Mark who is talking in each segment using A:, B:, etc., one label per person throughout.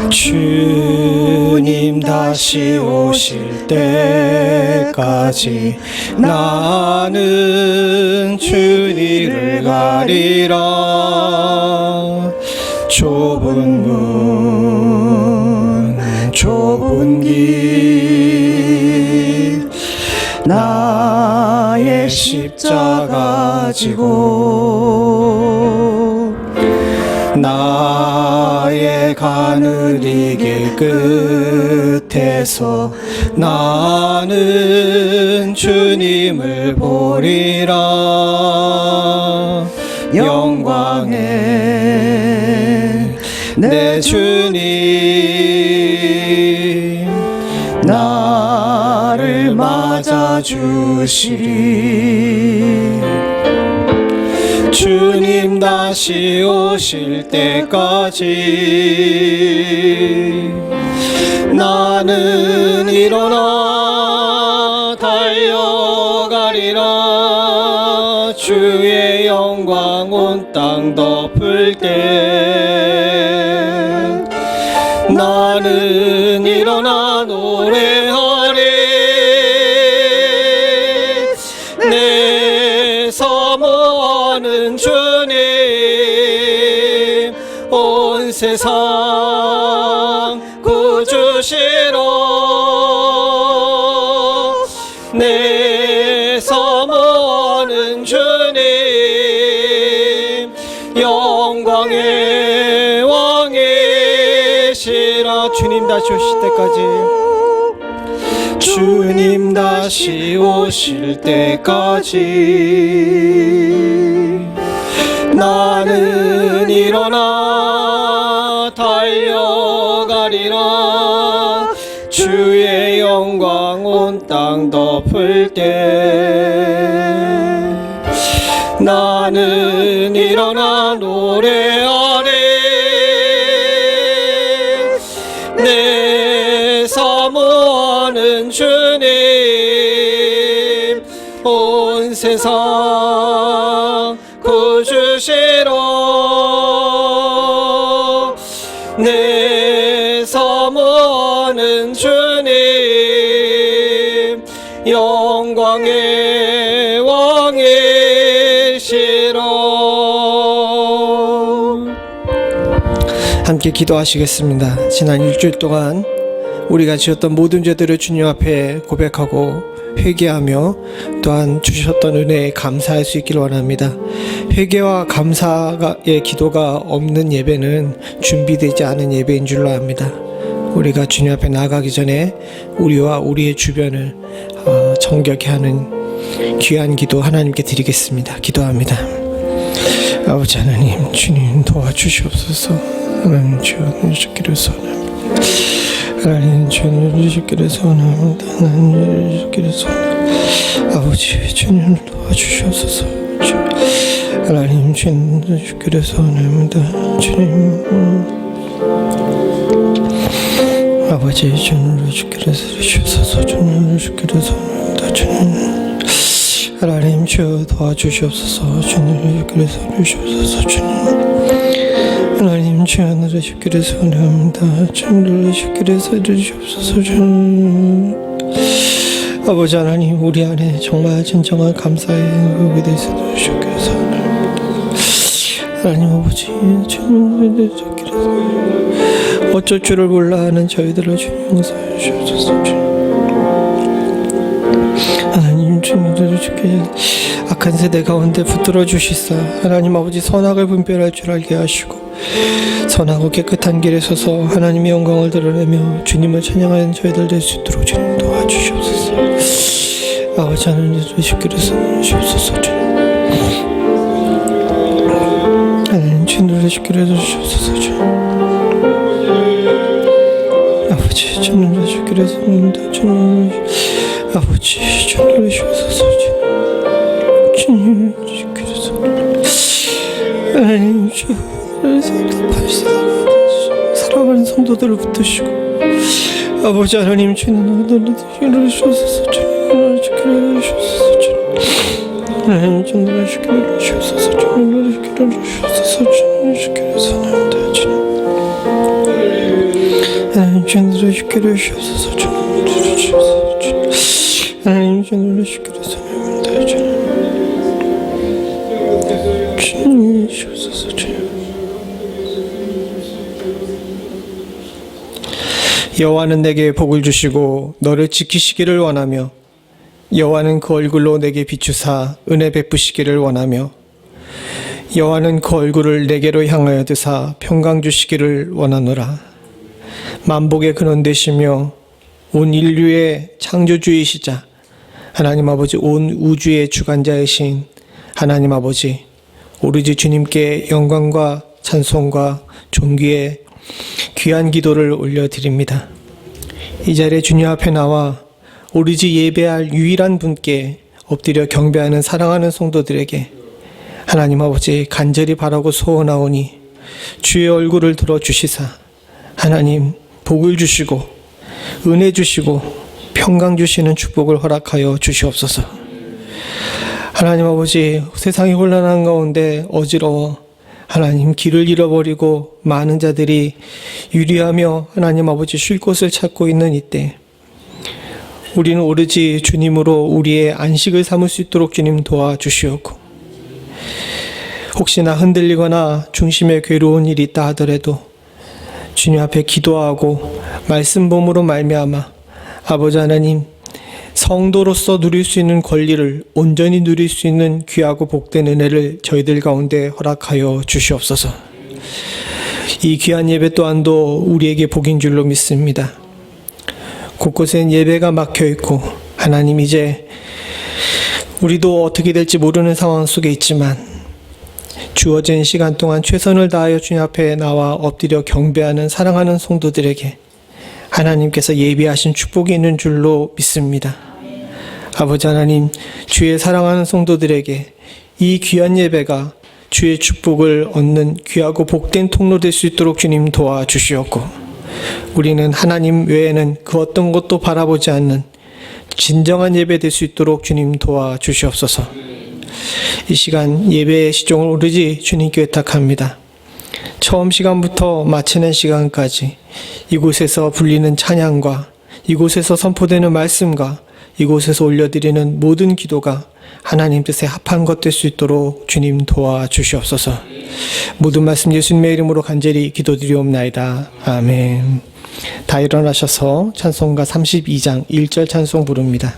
A: 주님 다시 오실 때까지 나는 주님을 가리라. 좁은 문 좁은 길 나의 십자가 지고 나의 가는 이 길 끝에서 나는 주님을 보리라. 영광의 내 주님 나를 맞아주시리. 주님 다시 오실 때까지 나는 일어나 달려가리라. 주의 영광 온 땅 덮을 때 나는 일어나 노래하리. 내 사모하는 주님 온 세상 구주시러. 내 사모하는 주님 영광의 왕이시라. 주님 다시 오실 때까지 주님 다시 오실 때까지 나는 일어나 달려가리라. 주의 영광 온 땅 덮을 때 나는 일어나 노래하리. 내 사모하는 주님 온 세상 구주시러. 내 사모하는 주님 영광의 왕이시러. 함께 기도하시겠습니다. 지난 일주일 동안 우리가 지었던 모든 죄들을 주님 앞에 고백하고 회개하며 또한 주셨던 은혜에 감사할 수 있기를 원합니다. 회개와 감사의 기도가 없는 예배는 준비되지 않은 예배인 줄로 압니다. 우리가 주님 앞에 나아가기 전에 우리와 우리의 주변을 정결케 하는 귀한 기도 하나님께 드리겠습니다. 기도합니다. 아버지 하나님, 주님 도와주시옵소서. 하나님 주여 주시기를 소원합니다. 하나님 주여 주시기를 소원합니다. 하나님 주시기를 소원합니다. 아버지 주님 도와주시옵소서. 하나님 주님 주시기를 소원합니다. 주님 아버지 주님 주시기를 주시옵소서. 주님 주시기를 소원합니다. 주님 하나님 주여 도와주시옵소서. 주님 주시기를 소원주시옵소서. 주님 하나님 주여 주시기를 소원합니다. 주님 주시기를 소원주시옵소서. 주님 아버지 하나님 우리 안에 정말 진정한 감사의 행복이 되시기를 소원합니다. 하나님 아버지 주님 주시기를 어쩔 줄을 몰라 하는 저희들을 주님 용서해 주시옵소서. 하나님 주님 주시기를 악한 세대 가운데 붙들어 주시사 하나님 아버지 선악을 분별할 줄 알게 하시고 선하고 깨끗한 길에 서서 하나님의 영광을 드러내며 주님을 찬양하는 저희들 될 수 있도록 주님 도와주시옵소서. 아버지 하나님 주시기를 소원하시옵소서. 하나님 주님 주시기를 주시옵소서. 아버지 주님 주시기를 소원합니다. 주님 아버지 주님 주시옵소서. 주님 주시기를 소원합니다. 하나님 주 사랑하는 성도들을 붙드시고 아버지 하나님 주님 놀라주시옵소서. 주님 놀라주시옵소서. 하나님 좀 놀라주시옵소서. 주님 놀라주시옵소서. 주님 놀라주시옵소서. 하나님 좀 놀라주시옵소서. 주님 놀라주시옵소서. 하나님 좀 놀라주시옵소서. 주님 주옵소서. 여호와는 내게 복을 주시고 너를 지키시기를 원하며 여호와는 그 얼굴로 내게 비추사 은혜 베푸시기를 원하며 여호와는 그 얼굴을 내게로 향하여 드사 평강 주시기를 원하노라. 만복의 근원 되시며 온 인류의 창조주이시자 하나님 아버지 온 우주의 주관자이신 하나님 아버지 오로지 주님께 영광과 찬송과 존귀의 귀한 기도를 올려드립니다. 이 자리에 주님 앞에 나와 오로지 예배할 유일한 분께 엎드려 경배하는 사랑하는 성도들에게 하나님 아버지 간절히 바라고 소원하오니 주의 얼굴을 들어주시사 하나님 복을 주시고 은혜 주시고 평강 주시는 축복을 허락하여 주시옵소서. 하나님 아버지 세상이 혼란한 가운데 어지러워 하나님 길을 잃어버리고 많은 자들이 유리하며 하나님 아버지 쉴 곳을 찾고 있는 이때 우리는 오로지 주님으로 우리의 안식을 삼을 수 있도록 주님 도와주시옵고 혹시나 흔들리거나 중심에 괴로운 일이 있다 하더라도 주님 앞에 기도하고 말씀 봄으로 말미암아 아버지 하나님 성도로서 누릴 수 있는 권리를 온전히 누릴 수 있는 귀하고 복된 은혜를 저희들 가운데 허락하여 주시옵소서. 이 귀한 예배 또한도 우리에게 복인 줄로 믿습니다. 곳곳엔 예배가 막혀있고 하나님 이제 우리도 어떻게 될지 모르는 상황 속에 있지만 주어진 시간 동안 최선을 다하여 주님 앞에 나와 엎드려 경배하는 사랑하는 성도들에게 하나님께서 예비하신 축복이 있는 줄로 믿습니다. 아버지 하나님, 주의 사랑하는 성도들에게 이 귀한 예배가 주의 축복을 얻는 귀하고 복된 통로 될 수 있도록 주님 도와주시옵고 우리는 하나님 외에는 그 어떤 것도 바라보지 않는 진정한 예배 될 수 있도록 주님 도와주시옵소서. 이 시간 예배의 시종을 오로지 주님께 의탁합니다. 처음 시간부터 마치는 시간까지 이곳에서 불리는 찬양과 이곳에서 선포되는 말씀과 이곳에서 올려드리는 모든 기도가 하나님 뜻에 합한 것 될 수 있도록 주님 도와주시옵소서. 모든 말씀 예수님의 이름으로 간절히 기도드리옵나이다. 아멘. 다 일어나셔서 찬송가 32장 1절 찬송 부릅니다.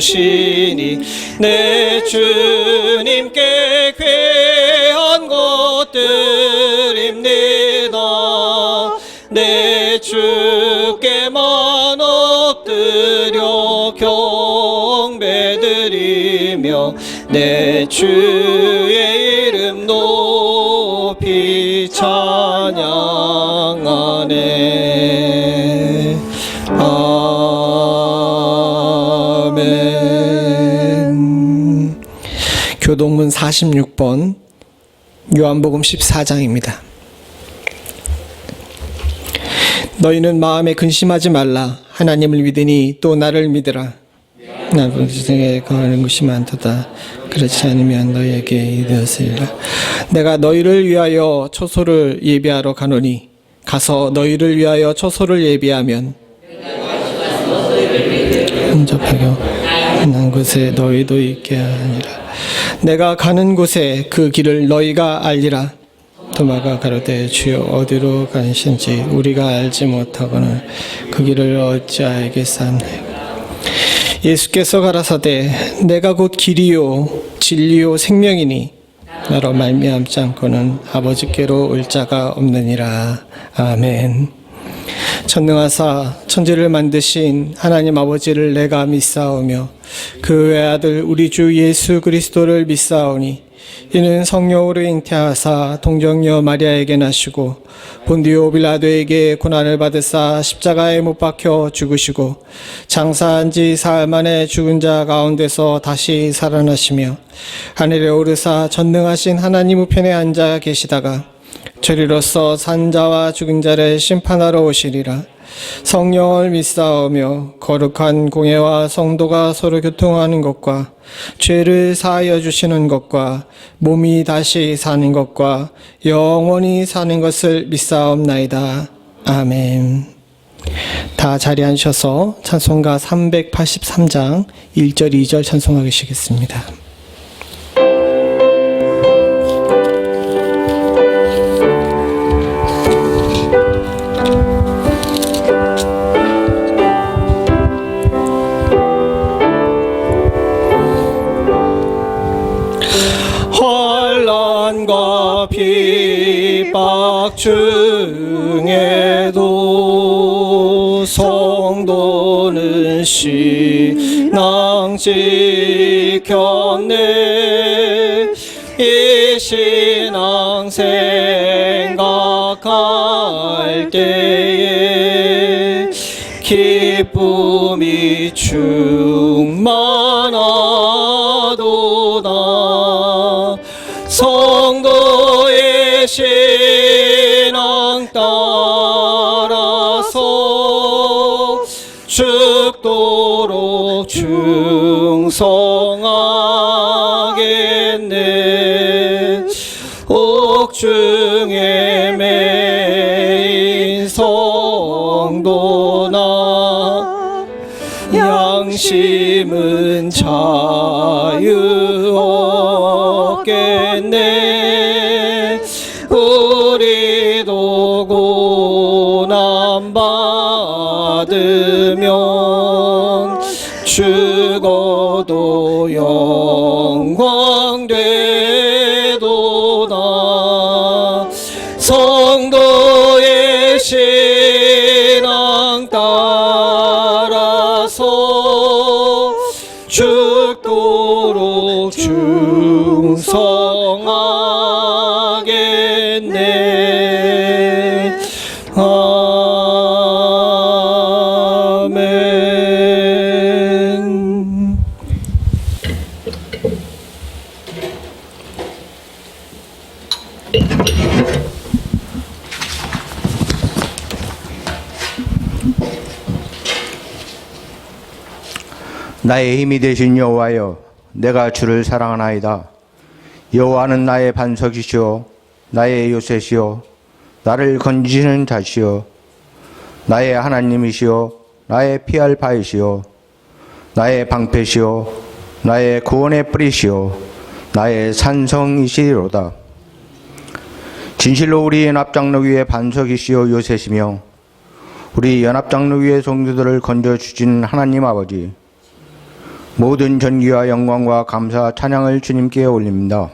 B: 주시니 내 주님께 귀한 것드립니다. 내 주께만 엎드려 경배드리며 내 주의 이름 높이 찬양하네. 교동문 46번 요한복음 14장입니다. 너희는 마음에 근심하지 말라. 하나님을 믿으니 또 나를 믿으라. 나는 세상에 거하는 것이 많도다. 그렇지 않으면 너희에게 이르렀으리라. 내가 너희를 위하여 처소를 예비하러 가노니 가서 너희를 위하여 처소를 예비하면 혼잡하여 난 곳에 너희도 있게 하니라. 내가 가는 곳에 그 길을 너희가 알리라. 도마가 가로되 주여 어디로 가신지 우리가 알지 못하거늘 그 길을 어찌 알겠사옵나이까. 예수께서 가라사대 내가 곧 길이요 진리요 생명이니 나로 말미암지 않고는 아버지께로 올 자가 없느니라. 아멘. 전능하사 천지를 만드신 하나님 아버지를 내가 믿사오며 그 외아들 우리 주 예수 그리스도를 믿사오니 이는 성령으로 잉태하사 동정녀 마리아에게 나시고 본디오 빌라도에게 고난을 받으사 십자가에 못 박혀 죽으시고 장사한 지 사흘 만에 죽은 자 가운데서 다시 살아나시며 하늘에 오르사 전능하신 하나님 우편에 앉아 계시다가 저리로서 산 자와 죽은 자를 심판하러 오시리라. 성령을 믿사오며 거룩한 공예와 성도가 서로 교통하는 것과 죄를 사하여 주시는 것과 몸이 다시 사는 것과 영원히 사는 것을 믿사옵나이다. 아멘. 다 자리에 앉으셔서 찬송가 383장 1절 2절 찬송하시겠습니다. 환난과 핍박 중에도 성도는 신앙 지켰네. 이 신앙 생각할 때에 기쁨이 충만하도다. 성도의 신앙 따라서 죽도록 충성하겠네. 옥중에 매인 성도나 양심은 자유 없겠네. 우리도 고난 받으면 죽어도 영광 되도다. 성도의 신앙 따라서 죽도록 충성하겠네. 아멘.
C: 나의 힘이 되신 여호와여, 내가 주를 사랑하나이다. 여호와는 나의 반석이시오, 나의 요새시오, 나를 건지시는 자시오, 나의 하나님이시오, 나의 피할 바이시오, 나의 방패시오, 나의 구원의 뿌리시오, 나의 산성이시로다. 진실로 우리 연합장로교회 반석이시오 요새시며 우리 연합장로교회 성도들을 건져주신 하나님 아버지, 모든 전기와 영광과 감사 찬양을 주님께 올립니다.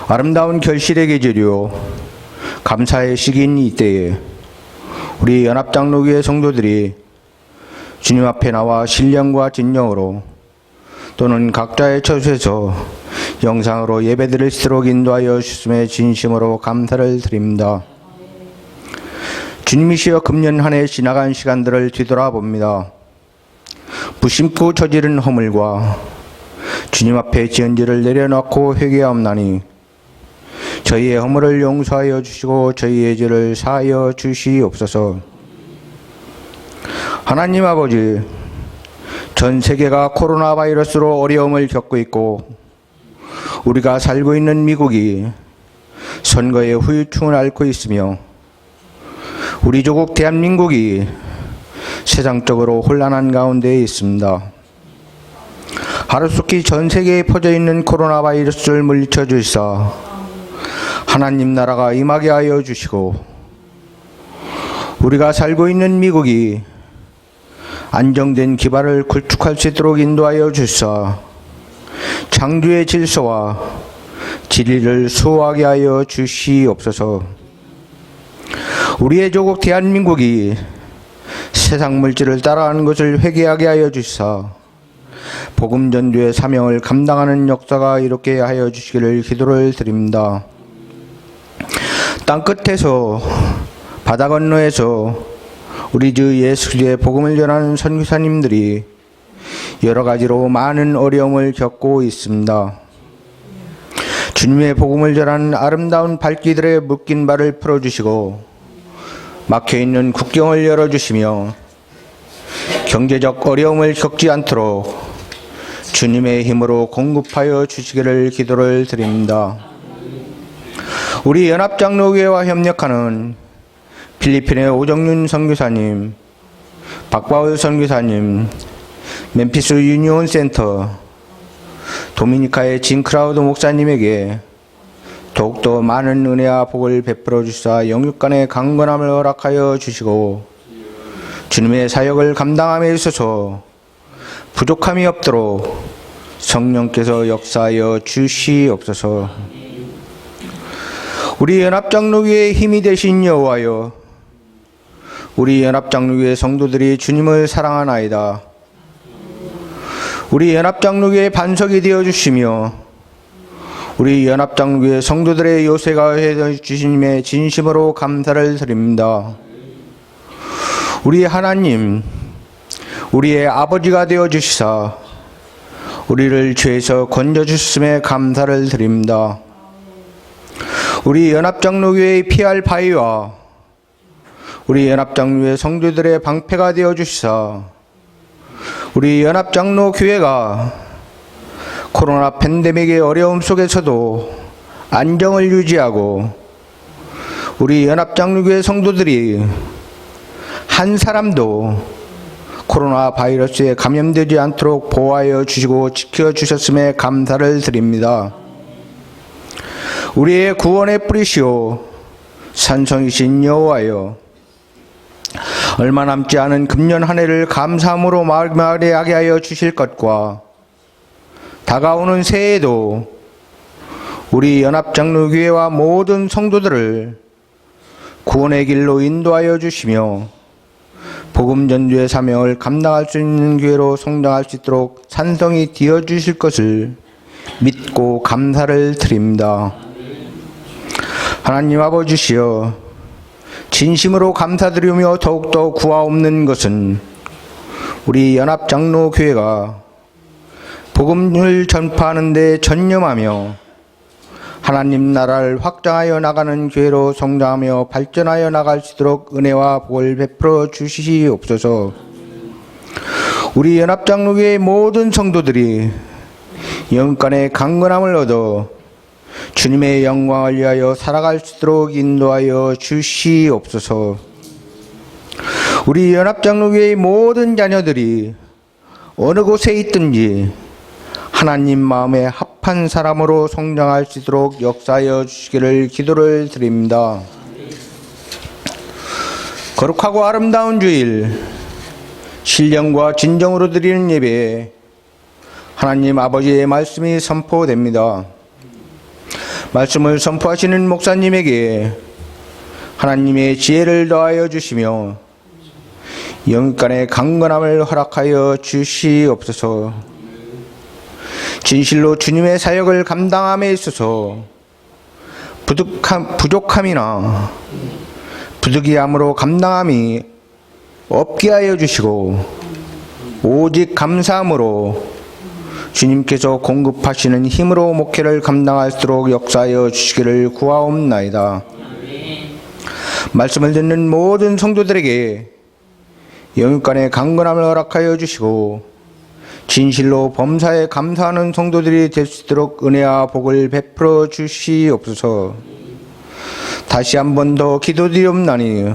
C: 아름다운 결실의 계절이요 감사의 시기인 이때에 우리 연합장로교회 성도들이 주님 앞에 나와 신령과 진정으로 또는 각자의 처소에서 영상으로 예배드릴 수 있도록 인도하여 주심에 진심으로 감사를 드립니다. 주님이시여, 금년 한 해 지나간 시간들을 뒤돌아봅니다. 무심코 저지른 허물과 주님 앞에 지은 죄를 내려놓고 회개하옵나니 저희의 허물을 용서하여 주시고 저희의 죄를 사하여 주시옵소서. 하나님 아버지, 전 세계가 코로나 바이러스로 어려움을 겪고 있고 우리가 살고 있는 미국이 선거의 후유증을 앓고 있으며 우리 조국 대한민국이 세상적으로 혼란한 가운데 있습니다. 하루속히 전 세계에 퍼져 있는 코로나 바이러스를 물리쳐 주시사 하나님 나라가 임하게 하여 주시고 우리가 살고 있는 미국이 안정된 기반을 구축할 수 있도록 인도하여 주시사 창조의 질서와 진리를 수호하게 하여 주시옵소서. 우리의 조국 대한민국이 세상 물질을 따라가는 것을 회개하게 하여 주시사 복음 전도의 사명을 감당하는 역사가 이렇게 하여 주시기를 기도를 드립니다. 땅끝에서 바다 건너에서 우리 주 예수 그리스도의 복음을 전하는 선교사님들이 여러 가지로 많은 어려움을 겪고 있습니다. 주님의 복음을 전하는 아름다운 발길들의 묶인 발을 풀어주시고 막혀있는 국경을 열어주시며 경제적 어려움을 겪지 않도록 주님의 힘으로 공급하여 주시기를 기도를 드립니다. 우리 연합장로교회와 협력하는 필리핀의 오정윤 선교사님, 박바울 선교사님, 멤피스 유니온 센터, 도미니카의 진 크라우드 목사님에게 더욱더 많은 은혜와 복을 베풀어 주시사 영육간의 강건함을 허락하여 주시고 주님의 사역을 감당함에 있어서 부족함이 없도록 성령께서 역사하여 주시옵소서. 우리 연합장로교회의 힘이 되신 여호와여, 우리 연합장로교회 성도들이 주님을 사랑하나이다. 우리 연합장로교회 반석이 되어주시며 우리 연합장로교회 성도들의 요새가 해주시님의 진심으로 감사를 드립니다. 우리 하나님, 우리의 아버지가 되어주시사 우리를 죄에서 건져주심에 감사를 드립니다. 우리 연합장로교회의 피할 바위와 우리 연합장로교회 성도들의 방패가 되어주시사 우리 연합장로교회가 코로나 팬데믹의 어려움 속에서도 안정을 유지하고 우리 연합장로교회 성도들이 한 사람도 코로나 바이러스에 감염되지 않도록 보호하여 주시고 지켜주셨음에 감사를 드립니다. 우리의 구원의 뿌리시오 산성이신 여호와여, 얼마 남지 않은 금년 한 해를 감사함으로 마무리하게 하여 주실 것과 다가오는 새해에도 우리 연합장로교회와 모든 성도들을 구원의 길로 인도하여 주시며 복음 전도의 사명을 감당할 수 있는 교회로 성장할 수 있도록 산성이 되어 주실 것을 믿고 감사를 드립니다. 하나님 아버지시여, 진심으로 감사드리며 더욱더 구하옵는 것은 우리 연합장로교회가 복음을 전파하는 데 전념하며 하나님 나라를 확장하여 나가는 교회로 성장하며 발전하여 나갈 수 있도록 은혜와 복을 베풀어 주시옵소서. 우리 연합장로교회의 모든 성도들이 영간의 강건함을 얻어 주님의 영광을 위하여 살아갈 수 있도록 인도하여 주시옵소서. 우리 연합장로교회의 모든 자녀들이 어느 곳에 있든지 하나님 마음에 합한 사람으로 성장할 수 있도록 역사하여 주시기를 기도를 드립니다. 거룩하고 아름다운 주일, 신령과 진정으로 드리는 예배에 하나님 아버지의 말씀이 선포됩니다. 말씀을 선포하시는 목사님에게 하나님의 지혜를 더하여 주시며 영간의 강건함을 허락하여 주시옵소서. 진실로 주님의 사역을 감당함에 있어서 부족함이나 부득이함으로 감당함이 없게 하여 주시고 오직 감사함으로 주님께서 공급하시는 힘으로 목회를 감당할 수 있도록 역사하여 주시기를 구하옵나이다. 말씀을 듣는 모든 성도들에게 영육간의 강건함을 허락하여 주시고 진실로 범사에 감사하는 성도들이 될 수 있도록 은혜와 복을 베풀어 주시옵소서. 다시 한 번 더 기도드리옵나니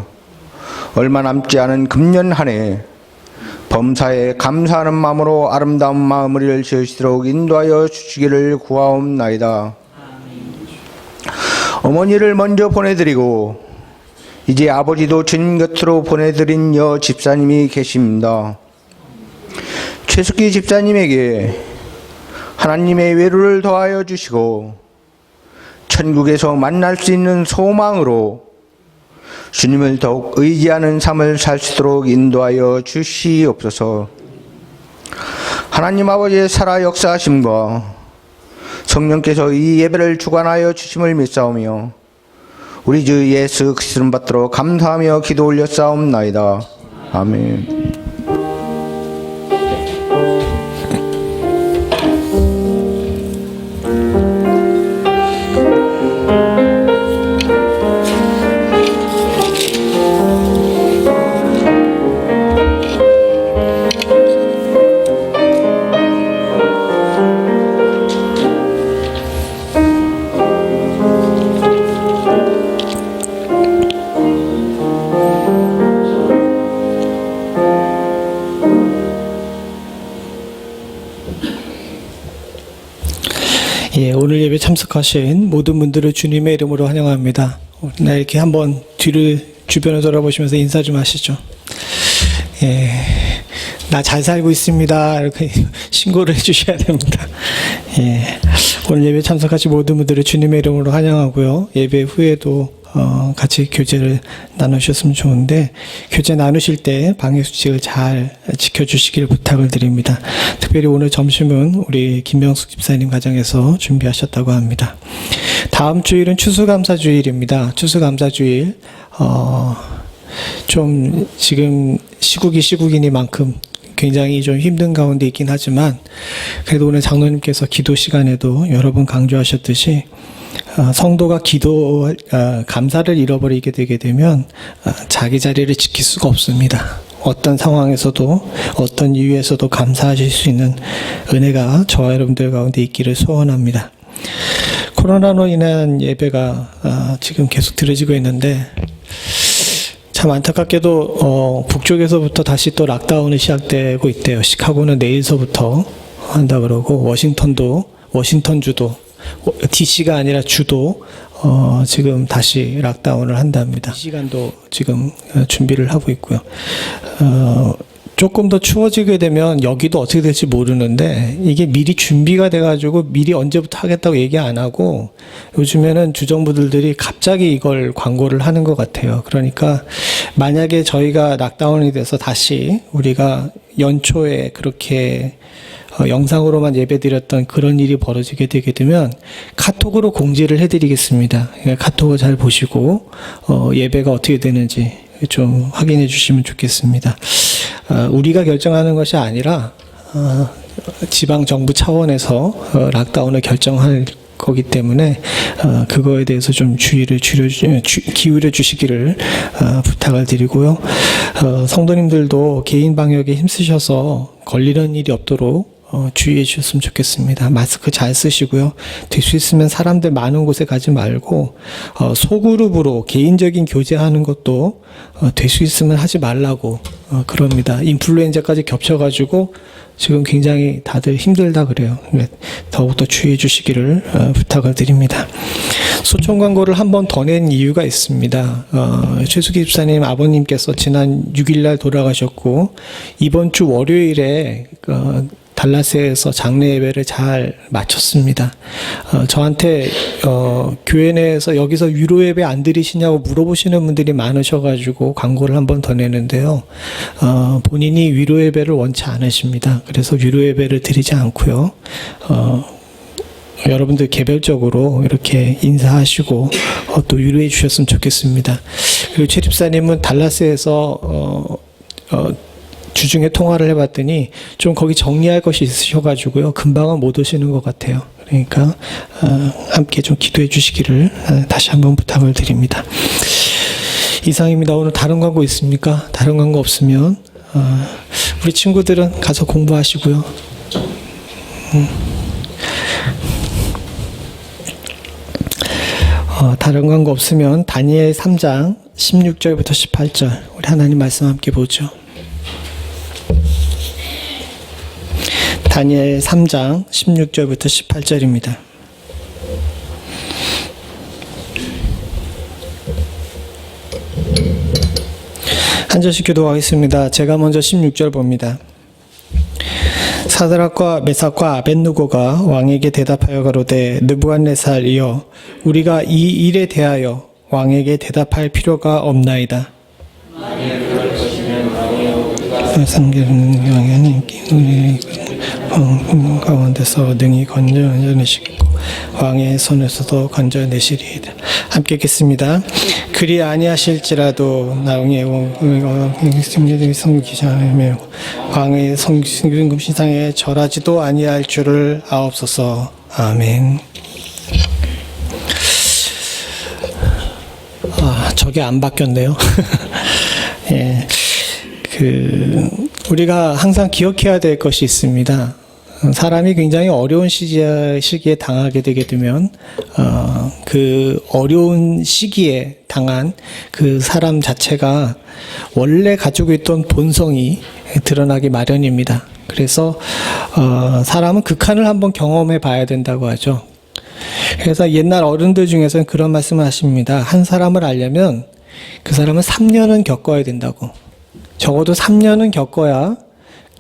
C: 얼마 남지 않은 금년 한 해 범사에 감사하는 마음으로 아름다운 마무리를 지으시도록 인도하여 주시기를 구하옵나이다. 어머니를 먼저 보내드리고 이제 아버지도 주님 곁으로 보내드린 여 집사님이 계십니다. 최숙기 집사님에게 하나님의 외로를 더하여 주시고 천국에서 만날 수 있는 소망으로 주님을 더욱 의지하는 삶을 살 수 있도록 인도하여 주시옵소서. 하나님 아버지의 살아 역사하심과 성령께서 이 예배를 주관하여 주심을 믿사오며 우리 주 예수 그리스도를 받들어 감사하며 기도 올려 싸움나이다. 아멘.
B: 예, 오늘 예배 참석하신 모든 분들을 주님의 이름으로 환영합니다. 나 이렇게 한번 뒤를 주변을 돌아보시면서 인사 좀 하시죠. 예, 나 잘 살고 있습니다. 이렇게 신고를 해주셔야 됩니다. 예, 오늘 예배 참석하신 모든 분들을 주님의 이름으로 환영하고요. 예배 후에도 같이 교제를 나누셨으면 좋은데, 교제 나누실 때 방역수칙을 잘 지켜주시길 부탁을 드립니다. 특별히 오늘 점심은 우리 김명숙 집사님 가정에서 준비하셨다고 합니다. 다음 주일은 추수감사주일입니다. 추수감사주일, 좀 지금 시국이니만큼 굉장히 좀 힘든 가운데 있긴 하지만, 그래도 오늘 장로님께서 기도 시간에도 여러 번 강조하셨듯이 성도가 감사를 잃어버리게 되게 되면 자기 자리를 지킬 수가 없습니다. 어떤 상황에서도 어떤 이유에서도 감사하실 수 있는 은혜가 저와 여러분들 가운데 있기를 소원합니다. 코로나로 인한 예배가 지금 계속 들어지고 있는데, 참 안타깝게도 북쪽에서부터 다시 또 락다운이 시작되고 있대요. 시카고는 내일서부터 한다 그러고, 워싱턴주도 DC가 아니라 주도 지금 다시 락다운을 한답니다. 이 시간도 지금 준비를 하고 있고요. 조금 더 추워지게 되면 여기도 어떻게 될지 모르는데, 이게 미리 준비가 돼가지고 미리 언제부터 하겠다고 얘기 안 하고 요즘에는 주정부들이 갑자기 이걸 광고를 하는 것 같아요. 그러니까 만약에 저희가 락다운이 돼서 다시 우리가 연초에 그렇게 영상으로만 예배드렸던 그런 일이 벌어지게 되게 되면 카톡으로 공지를 해드리겠습니다. 카톡을 잘 보시고 예배가 어떻게 되는지 좀 확인해 주시면 좋겠습니다. 우리가 결정하는 것이 아니라 지방 정부 차원에서 락다운을 결정할 거기 때문에 그거에 대해서 좀 주의를 기울여 주시기를 부탁을 드리고요. 성도님들도 개인 방역에 힘쓰셔서 걸리는 일이 없도록 주의해 주셨으면 좋겠습니다. 마스크 잘 쓰시고요. 될 수 있으면 사람들 많은 곳에 가지 말고 소그룹으로 개인적인 교제하는 것도 될 수 있으면 하지 말라고 그럽니다. 인플루엔자까지 겹쳐가지고 지금 굉장히 다들 힘들다 그래요. 더욱더 주의해 주시기를 부탁을 드립니다. 소총 광고를 한 번 더 낸 이유가 있습니다. 최수기 집사님 아버님께서 지난 6일날 돌아가셨고, 이번 주 월요일에 달라스에서 장례 예배를 잘 마쳤습니다. 저한테 교회 내에서 여기서 위로 예배 안 드리시냐고 물어보시는 분들이 많으셔가지고 광고를 한 번 더 내는데요. 본인이 위로 예배를 원치 않으십니다. 그래서 위로 예배를 드리지 않고요. 여러분들 개별적으로 이렇게 인사하시고 또 위로해 주셨으면 좋겠습니다. 그리고 최 집사님은 달라스에서 주중에 통화를 해봤더니 좀 거기 정리할 것이 있으셔가지고요. 금방은 못 오시는 것 같아요. 그러니까 함께 좀 기도해 주시기를 다시 한번 부탁을 드립니다. 이상입니다. 오늘 다른 광고 있습니까? 다른 광고 없으면 우리 친구들은 가서 공부하시고요. 다른 광고 없으면 다니엘 3장 16절부터 18절 우리 하나님 말씀 함께 보죠. 다니엘 3장 16절부터 18절입니다. 한 절씩 기도하겠습니다. 제가 먼저 16절 봅니다. 사드락과 메삭과 아벳느고가 왕에게 대답하여 가로되 느부갓네살이여, 우리가 이 일에 대하여 왕에게 대답할 필요가 없나이다. 상계는 왕에는 우리 가운데서 능히 건져내시고 왕의 손에서도 건져내시리이다. 함께 읽겠습니다. 그리 아니하실지라도 나중에 성기자며 왕의 성금 신상에 절하지도 아니할 줄을 아옵소서. 아멘. 저게 안 바뀌었네요. 예, 우리가 항상 기억해야 될 것이 있습니다. 사람이 굉장히 어려운 시기에 당하게 되게 되면 그 어려운 시기에 당한 그 사람 자체가 원래 가지고 있던 본성이 드러나기 마련입니다. 그래서 사람은 극한을 한번 경험해 봐야 된다고 하죠. 그래서 옛날 어른들 중에서는 그런 말씀을 하십니다. 한 사람을 알려면 그 사람은 3년은 겪어야 된다고. 적어도 3년은 겪어야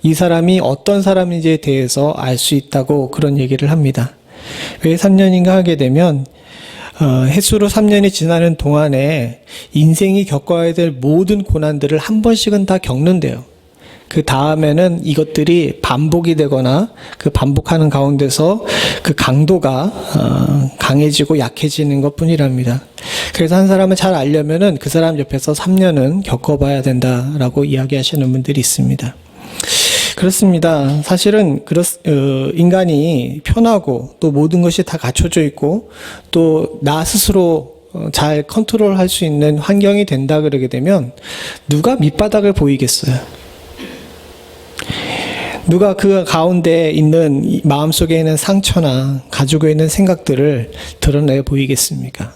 B: 이 사람이 어떤 사람인지에 대해서 알 수 있다고 그런 얘기를 합니다. 왜 3년인가 하게 되면 횟수로 3년이 지나는 동안에 인생이 겪어야 될 모든 고난들을 한 번씩은 다 겪는데요. 그 다음에는 이것들이 반복이 되거나 그 반복하는 가운데서 그 강도가 강해지고 약해지는 것 뿐이랍니다. 그래서 한 사람을 잘 알려면은 그 사람 옆에서 3년은 겪어봐야 된다라고 이야기하시는 분들이 있습니다. 그렇습니다. 사실은 인간이 편하고 또 모든 것이 다 갖춰져 있고 또 나 스스로 잘 컨트롤할 수 있는 환경이 된다 그러게 되면 누가 밑바닥을 보이겠어요? 누가 그 가운데 있는 마음속에 있는 상처나 가지고 있는 생각들을 드러내 보이겠습니까?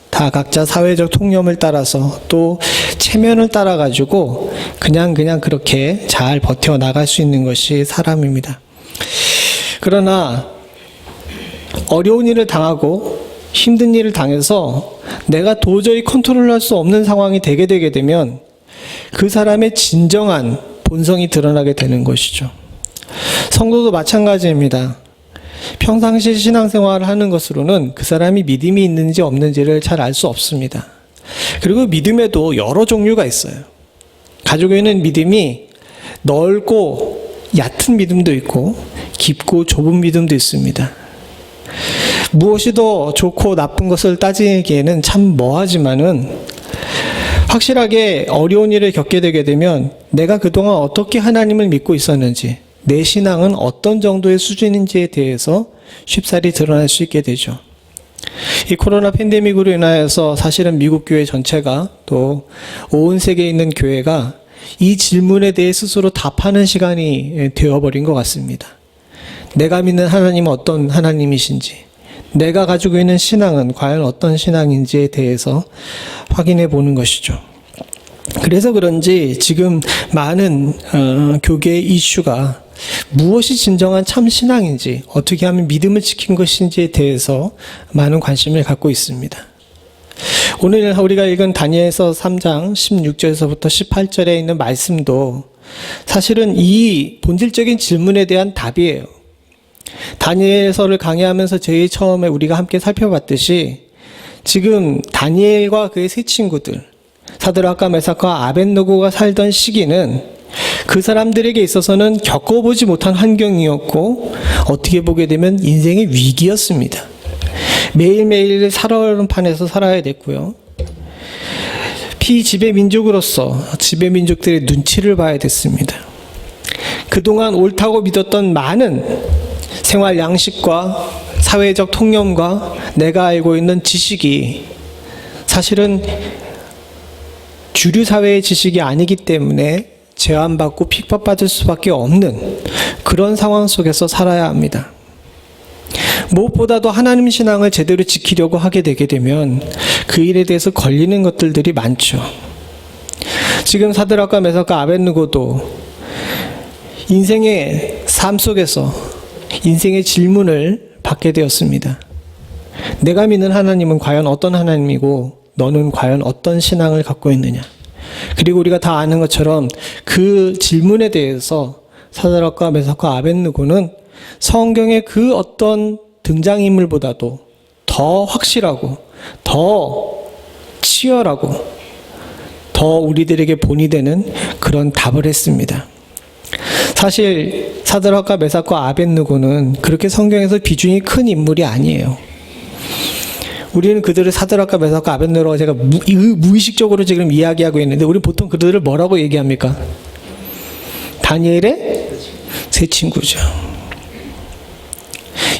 B: 다 각자 사회적 통념을 따라서 또 체면을 따라 가지고 그냥 그렇게 잘 버텨 나갈 수 있는 것이 사람입니다. 그러나 어려운 일을 당하고 힘든 일을 당해서 내가 도저히 컨트롤할 수 없는 상황이 되게 되면 그 사람의 진정한 본성이 드러나게 되는 것이죠. 성도도 마찬가지입니다. 평상시 신앙생활을 하는 것으로는 그 사람이 믿음이 있는지 없는지를 잘 알 수 없습니다. 그리고 믿음에도 여러 종류가 있어요. 가지고 있는 믿음이 넓고 얕은 믿음도 있고 깊고 좁은 믿음도 있습니다. 무엇이 더 좋고 나쁜 것을 따지기에는 참 뭐하지만은 확실하게 어려운 일을 겪게 되게 되면 내가 그동안 어떻게 하나님을 믿고 있었는지 내 신앙은 어떤 정도의 수준인지에 대해서 쉽사리 드러날 수 있게 되죠. 이 코로나 팬데믹으로 인하여서 사실은 미국 교회 전체가 또 온 세계에 있는 교회가 이 질문에 대해 스스로 답하는 시간이 되어버린 것 같습니다. 내가 믿는 하나님은 어떤 하나님이신지, 내가 가지고 있는 신앙은 과연 어떤 신앙인지에 대해서 확인해 보는 것이죠. 그래서 그런지 지금 많은 교계의 이슈가 무엇이 진정한 참 신앙인지, 어떻게 하면 믿음을 지킨 것인지에 대해서 많은 관심을 갖고 있습니다. 오늘 우리가 읽은 다니엘서 3장 16절에서부터 18절에 있는 말씀도 사실은 이 본질적인 질문에 대한 답이에요. 다니엘서를 강의하면서 제일 처음에 우리가 함께 살펴봤듯이 지금 다니엘과 그의 세 친구들, 사드락과 메삭과 아벳느고가 살던 시기는 그 사람들에게 있어서는 겪어보지 못한 환경이었고 어떻게 보게 되면 인생의 위기였습니다. 매일매일 살얼음판에서 살아야 됐고요. 피지배 민족으로서 지배 민족들의 눈치를 봐야 됐습니다. 그동안 옳다고 믿었던 많은 생활 양식과 사회적 통념과 내가 알고 있는 지식이 사실은 주류 사회의 지식이 아니기 때문에 제한받고 핍박받을 수밖에 없는 그런 상황 속에서 살아야 합니다. 무엇보다도 하나님 신앙을 제대로 지키려고 하게 되게 되면 그 일에 대해서 걸리는 것들이 많죠. 지금 사드락과 메삭과 아벳느고도 인생의 삶 속에서 인생의 질문을 받게 되었습니다. 내가 믿는 하나님은 과연 어떤 하나님이고 너는 과연 어떤 신앙을 갖고 있느냐. 그리고 우리가 다 아는 것처럼 그 질문에 대해서 사드락과 메삭과 아벳느고는 성경의 그 어떤 등장인물보다도 더 확실하고 더 치열하고 더 우리들에게 본이 되는 그런 답을 했습니다. 사실 사드락과 메삭과 아벳느고는 그렇게 성경에서 비중이 큰 인물이 아니에요. 우리는 그들을 사드락과 메삭과 아벳느고라고 제가 무의식적으로 지금 이야기하고 있는데 우리 보통 그들을 뭐라고 얘기합니까? 다니엘의 세 친구죠.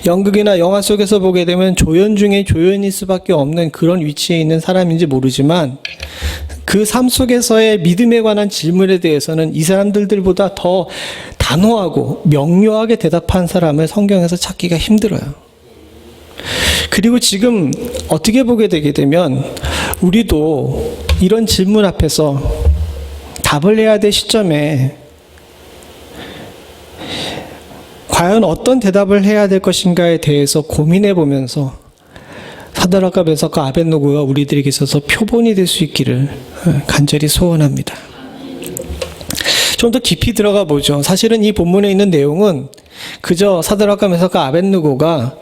B: 연극이나 영화 속에서 보게 되면 조연 중에 조연일 수밖에 없는 그런 위치에 있는 사람인지 모르지만 그 삶 속에서의 믿음에 관한 질문에 대해서는 이 사람들보다 더 단호하고 명료하게 대답한 사람을 성경에서 찾기가 힘들어요. 그리고 지금 어떻게 보게 되게 되면 우리도 이런 질문 앞에서 답을 해야 될 시점에 과연 어떤 대답을 해야 될 것인가에 대해서 고민해 보면서 사드락과 메삭과 아벳느고가 우리들에게 있어서 표본이 될 수 있기를 간절히 소원합니다. 좀 더 깊이 들어가 보죠. 사실은 이 본문에 있는 내용은 그저 사드락과 메삭과 아벳느고가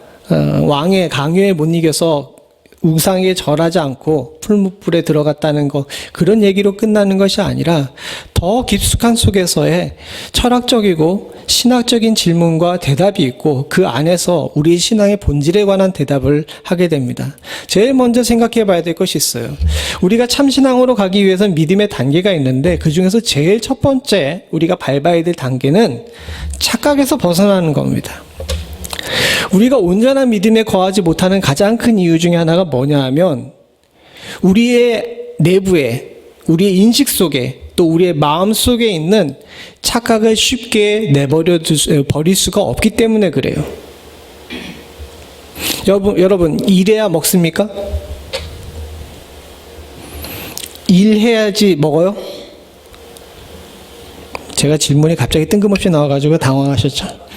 B: 왕의 강요에 못 이겨서 우상에 절하지 않고 풀무불에 들어갔다는 것, 그런 얘기로 끝나는 것이 아니라 더 깊숙한 속에서의 철학적이고 신학적인 질문과 대답이 있고 그 안에서 우리 신앙의 본질에 관한 대답을 하게 됩니다. 제일 먼저 생각해 봐야 될 것이 있어요. 우리가 참신앙으로 가기 위해서는 믿음의 단계가 있는데 그 중에서 제일 첫 번째 우리가 밟아야 될 단계는 착각에서 벗어나는 겁니다. 우리가 온전한 믿음에 거하지 못하는 가장 큰 이유 중에 하나가 뭐냐 하면 우리의 내부에, 우리의 인식 속에, 또 우리의 마음 속에 있는 착각을 쉽게 버릴 수가 없기 때문에 그래요. 여러분 일해야 먹습니까? 일해야지 먹어요? 제가 질문이 갑자기 뜬금없이 나와가지고 당황하셨죠?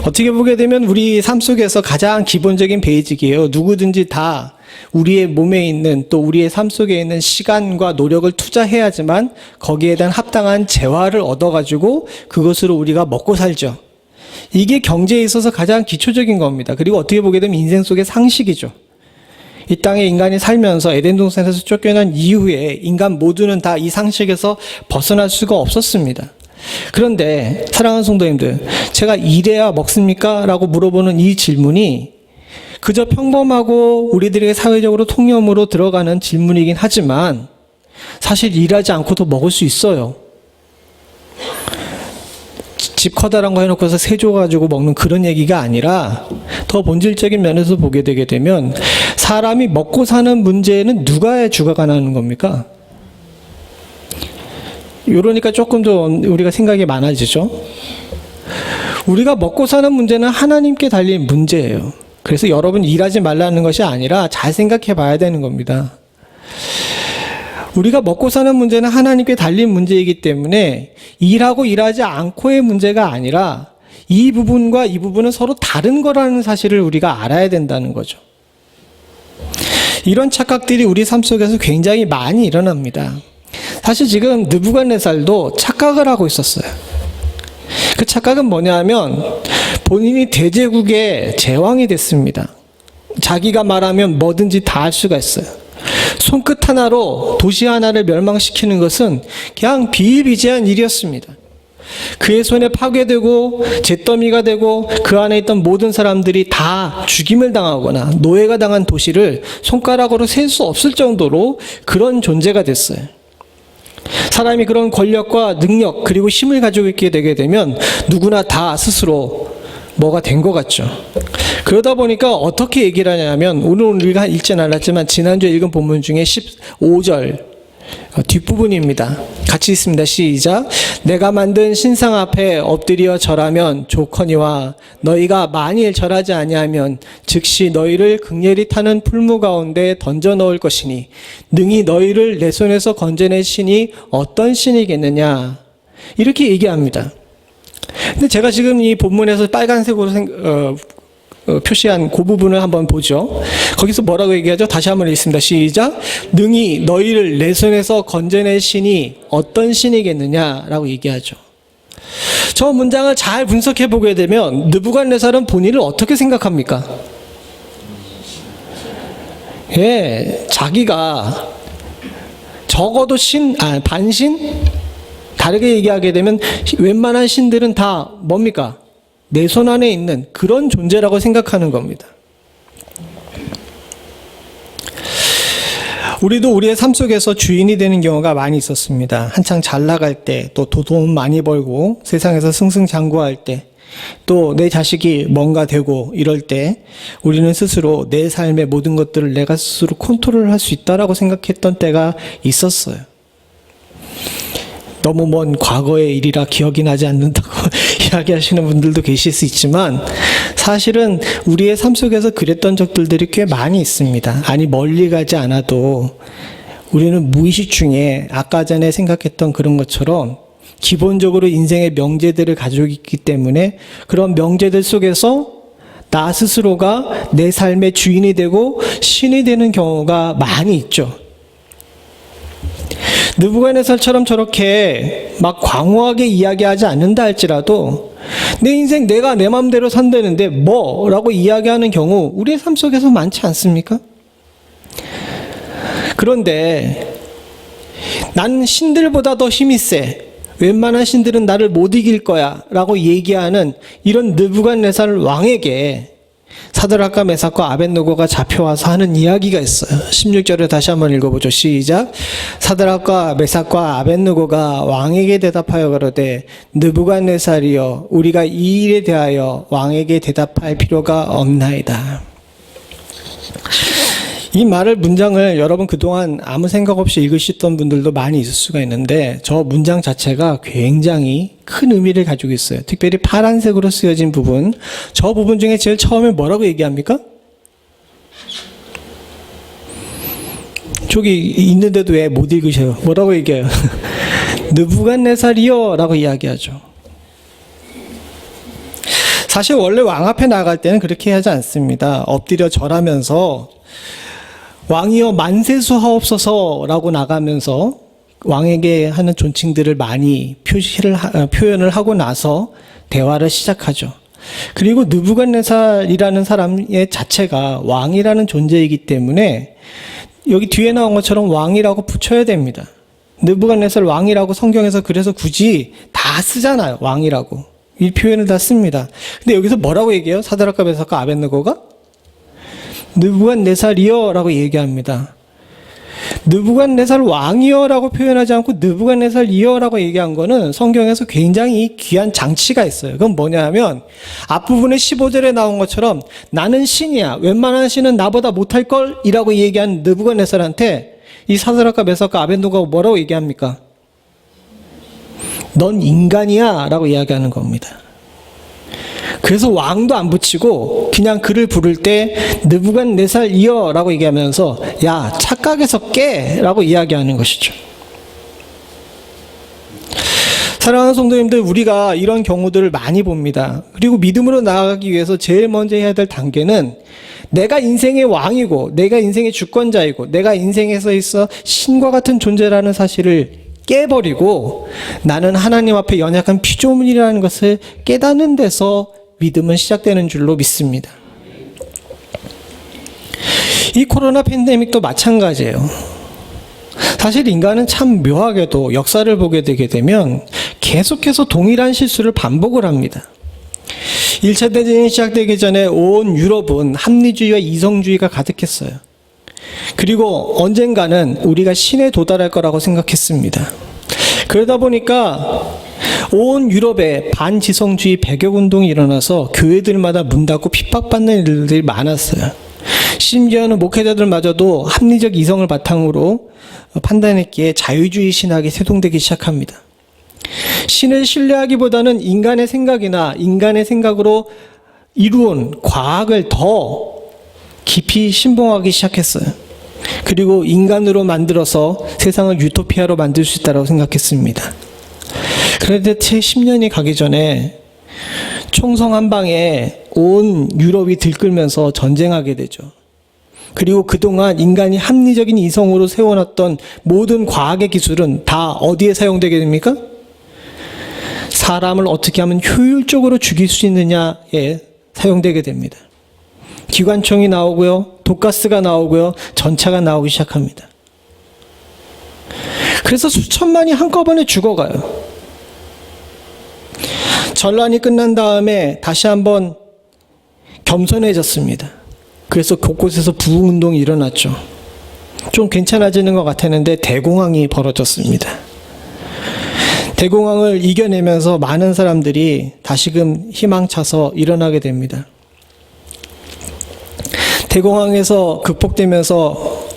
B: 어떻게 보게 되면 우리 삶 속에서 가장 기본적인 베이직이에요. 누구든지 다 우리의 몸에 있는 또 우리의 삶 속에 있는 시간과 노력을 투자해야지만 거기에 대한 합당한 재화를 얻어가지고 그것으로 우리가 먹고 살죠. 이게 경제에 있어서 가장 기초적인 겁니다. 그리고 어떻게 보게 되면 인생 속의 상식이죠. 이 땅에 인간이 살면서 에덴 동산에서 쫓겨난 이후에 인간 모두는 다 이 상식에서 벗어날 수가 없었습니다. 그런데 사랑하는 성도님들, 제가 일해야 먹습니까? 라고 물어보는 이 질문이 그저 평범하고 우리들에게 사회적으로 통념으로 들어가는 질문이긴 하지만 사실 일하지 않고도 먹을 수 있어요. 집 커다란 거 해놓고서 세조 가지고 먹는 그런 얘기가 아니라 더 본질적인 면에서 보게 되게 되면 사람이 먹고 사는 문제는 누가 주가가 나는 겁니까? 이러니까 조금 더 우리가 생각이 많아지죠. 우리가 먹고 사는 문제는 하나님께 달린 문제예요. 그래서 여러분 일하지 말라는 것이 아니라 잘 생각해 봐야 되는 겁니다. 우리가 먹고 사는 문제는 하나님께 달린 문제이기 때문에 일하고 일하지 않고의 문제가 아니라 이 부분과 이 부분은 서로 다른 거라는 사실을 우리가 알아야 된다는 거죠. 이런 착각들이 우리 삶 속에서 굉장히 많이 일어납니다. 사실 지금 느부갓네살도 착각을 하고 있었어요. 그 착각은 뭐냐 하면 본인이 대제국의 제왕이 됐습니다. 자기가 말하면 뭐든지 다 할 수가 있어요. 손끝 하나로 도시 하나를 멸망시키는 것은 그냥 비일비재한 일이었습니다. 그의 손에 파괴되고 잿더미가 되고 그 안에 있던 모든 사람들이 다 죽임을 당하거나 노예가 당한 도시를 손가락으로 셀 수 없을 정도로 그런 존재가 됐어요. 사람이 그런 권력과 능력 그리고 힘을 가지고 있게 되게 되면 누구나 다 스스로 뭐가 된 것 같죠. 그러다 보니까 어떻게 얘기를 하냐면 오늘 우리가 읽진 않았지만 지난주에 읽은 본문 중에 15절 뒷부분입니다. 같이 읽습니다. 시작. 내가 만든 신상 앞에 엎드려 절하면 좋거니와 너희가 만일 절하지 아니하면 즉시 너희를 극렬히 타는 풀무 가운데 던져 넣을 것이니 능히 너희를 내 손에서 건져낼 신이 어떤 신이겠느냐. 이렇게 얘기합니다. 근데 제가 지금 이 본문에서 빨간색으로 표시한 그 부분을 한번 보죠. 거기서 뭐라고 얘기하죠? 다시 한번 읽습니다. 시작. 능히 너희를 내 손에서 건져낼 신이 어떤 신이겠느냐라고 얘기하죠. 저 문장을 잘 분석해 보게 되면 느부갓네살은 본인을 어떻게 생각합니까? 예, 자기가 적어도 반신? 다르게 얘기하게 되면 웬만한 신들은 다 뭡니까? 내 손 안에 있는 그런 존재라고 생각하는 겁니다. 우리도 우리의 삶 속에서 주인이 되는 경우가 많이 있었습니다. 한창 잘 나갈 때, 또 돈 많이 벌고 세상에서 승승장구할 때, 또 내 자식이 뭔가 되고 이럴 때 우리는 스스로 내 삶의 모든 것들을 내가 스스로 컨트롤할 수 있다라고 생각했던 때가 있었어요. 너무 먼 과거의 일이라 기억이 나지 않는다고 이야기하시는 분들도 계실 수 있지만 사실은 우리의 삶 속에서 그랬던 적들이 꽤 많이 있습니다. 아니 멀리 가지 않아도 우리는 무의식 중에 아까 전에 생각했던 그런 것처럼 기본적으로 인생의 명제들을 가지고 있기 때문에 그런 명제들 속에서 나 스스로가 내 삶의 주인이 되고 신이 되는 경우가 많이 있죠. 느부갓네살처럼 저렇게 막 광호하게 이야기하지 않는다 할지라도 내 인생 내가 내 마음대로 산다는데 뭐라고 이야기하는 경우 우리의 삶 속에서 많지 않습니까? 그런데 나는 신들보다 더 힘이 세, 웬만한 신들은 나를 못 이길 거야 라고 얘기하는 이런 느부갓네살 왕에게 사드락과 메삭과 아벳느고가 잡혀와서 하는 이야기가 있어요. 16절을 다시 한번 읽어보죠. 시작. 사드락과 메삭과 아벳느고가 왕에게 대답하여 가로되 느부갓네살이여 우리가 이 일에 대하여 왕에게 대답할 필요가 없나이다. 이 문장을 여러분 그동안 아무 생각 없이 읽으셨던 분들도 많이 있을 수가 있는데 저 문장 자체가 굉장히 큰 의미를 가지고 있어요. 특별히 파란색으로 쓰여진 부분, 저 부분 중에 제일 처음에 뭐라고 얘기합니까? 저기 있는데도 왜 못 읽으셔요? 뭐라고 얘기해요? 느부갓네살이요 라고 이야기하죠. 사실 원래 왕 앞에 나갈 때는 그렇게 하지 않습니다. 엎드려 절하면서 왕이여 만세수하옵소서라고 나가면서 왕에게 하는 존칭들을 많이 표현을 하고 나서 대화를 시작하죠. 그리고 느부갓네살이라는 사람의 자체가 왕이라는 존재이기 때문에 여기 뒤에 나온 것처럼 왕이라고 붙여야 됩니다. 느부갓네살 왕이라고 성경에서 그래서 굳이 다 쓰잖아요. 왕이라고. 이 표현을 다 씁니다. 근데 여기서 뭐라고 얘기해요? 사드락과 메삭과 아벳느고가? 느부갓네살이여 라고 얘기합니다. 느부갓네살 왕이여 라고 표현하지 않고 느부갓네살이여 라고 얘기한 거는 성경에서 굉장히 귀한 장치가 있어요. 그건 뭐냐면 앞부분에 15절에 나온 것처럼 나는 신이야, 웬만한 신은 나보다 못할걸 이라고 얘기한 느부갓네살한테 이 사드락과 메삭과 아벳느고가 뭐라고 얘기합니까? 넌 인간이야 라고 이야기하는 겁니다. 그래서 왕도 안 붙이고 그냥 그를 부를 때 느부갓네살이여 라고 얘기하면서 야 착각해서 깨 라고 이야기하는 것이죠. 사랑하는 성도님들, 우리가 이런 경우들을 많이 봅니다. 그리고 믿음으로 나아가기 위해서 제일 먼저 해야 될 단계는 내가 인생의 왕이고 내가 인생의 주권자이고 내가 인생에서 있어 신과 같은 존재라는 사실을 깨버리고 나는 하나님 앞에 연약한 피조물이라는 것을 깨닫는 데서 믿음은 시작되는 줄로 믿습니다. 이 코로나 팬데믹도 마찬가지예요. 사실 인간은 참 묘하게도 역사를 보게 되게 되면 계속해서 동일한 실수를 반복을 합니다. 1차 대전이 시작되기 전에 온 유럽은 합리주의와 이성주의가 가득했어요. 그리고 언젠가는 우리가 신에 도달할 거라고 생각했습니다. 그러다 보니까 온 유럽에 반지성주의 배격운동이 일어나서 교회들마다 문 닫고 핍박받는 일들이 많았어요. 심지어는 목회자들마저도 합리적 이성을 바탕으로 판단했기에 자유주의 신학이 세동되기 시작합니다. 신을 신뢰하기보다는 인간의 생각이나 인간의 생각으로 이루온 과학을 더 깊이 신봉하기 시작했어요. 그리고 인간으로 만들어서 세상을 유토피아로 만들 수 있다고 생각했습니다. 그런데 채 10년이 가기 전에 총성 한 방에 온 유럽이 들끓면서 전쟁하게 되죠. 그리고 그동안 인간이 합리적인 이성으로 세워놨던 모든 과학의 기술은 다 어디에 사용되게 됩니까? 사람을 어떻게 하면 효율적으로 죽일 수 있느냐에 사용되게 됩니다. 기관총이 나오고요. 독가스가 나오고요. 전차가 나오기 시작합니다. 그래서 수천만이 한꺼번에 죽어가요. 전란이 끝난 다음에 다시 한번 겸손해졌습니다. 그래서 곳곳에서 부흥운동이 일어났죠. 좀 괜찮아지는 것 같았는데 대공황이 벌어졌습니다. 대공황을 이겨내면서 많은 사람들이 다시금 희망차서 일어나게 됩니다. 대공황에서 극복되면서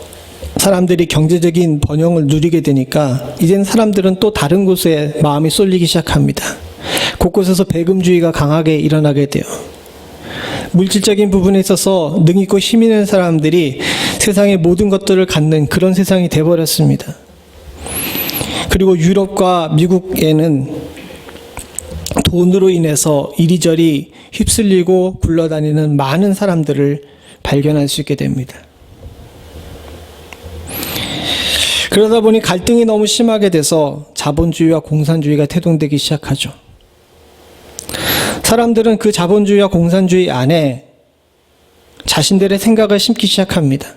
B: 사람들이 경제적인 번영을 누리게 되니까 이젠 사람들은 또 다른 곳에 마음이 쏠리기 시작합니다. 곳곳에서 배금주의가 강하게 일어나게 돼요. 물질적인 부분에 있어서 능있고 힘 있는 사람들이 세상의 모든 것들을 갖는 그런 세상이 돼버렸습니다. 그리고 유럽과 미국에는 돈으로 인해서 이리저리 휩쓸리고 굴러다니는 많은 사람들을 발견할 수 있게 됩니다. 그러다 보니 갈등이 너무 심하게 돼서 자본주의와 공산주의가 태동되기 시작하죠. 사람들은 그 자본주의와 공산주의 안에 자신들의 생각을 심기 시작합니다.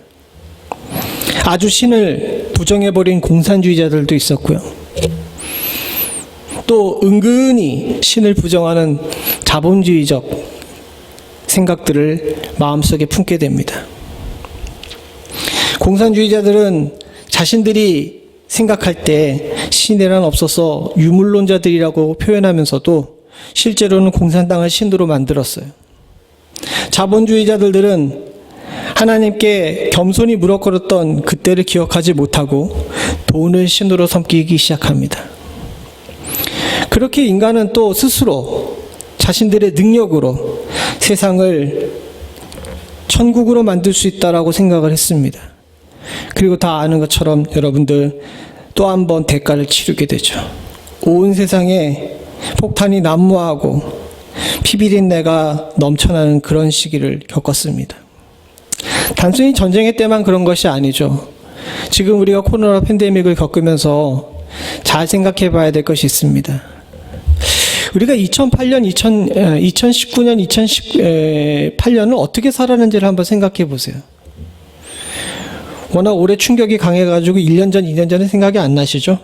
B: 아주 신을 부정해버린 공산주의자들도 있었고요. 또 은근히 신을 부정하는 자본주의적 생각들을 마음속에 품게 됩니다. 공산주의자들은 자신들이 생각할 때 신이란 없어서 유물론자들이라고 표현하면서도 실제로는 공산당을 신으로 만들었어요. 자본주의자들은 하나님께 겸손히 무럭거렸던 그때를 기억하지 못하고 돈을 신으로 섬기기 시작합니다. 그렇게 인간은 또 스스로 자신들의 능력으로 세상을 천국으로 만들 수 있다라고 생각을 했습니다. 그리고 다 아는 것처럼 여러분들 또 한 번 대가를 치르게 되죠. 온 세상에 폭탄이 난무하고 피비린내가 넘쳐나는 그런 시기를 겪었습니다. 단순히 전쟁의 때만 그런 것이 아니죠. 지금 우리가 코로나 팬데믹을 겪으면서 잘 생각해 봐야 될 것이 있습니다. 우리가 2008년, 2019년, 2018년을 어떻게 살았는지를 한번 생각해 보세요. 워낙 오래 충격이 강해가지고 1년 전, 2년 전에 생각이 안 나시죠?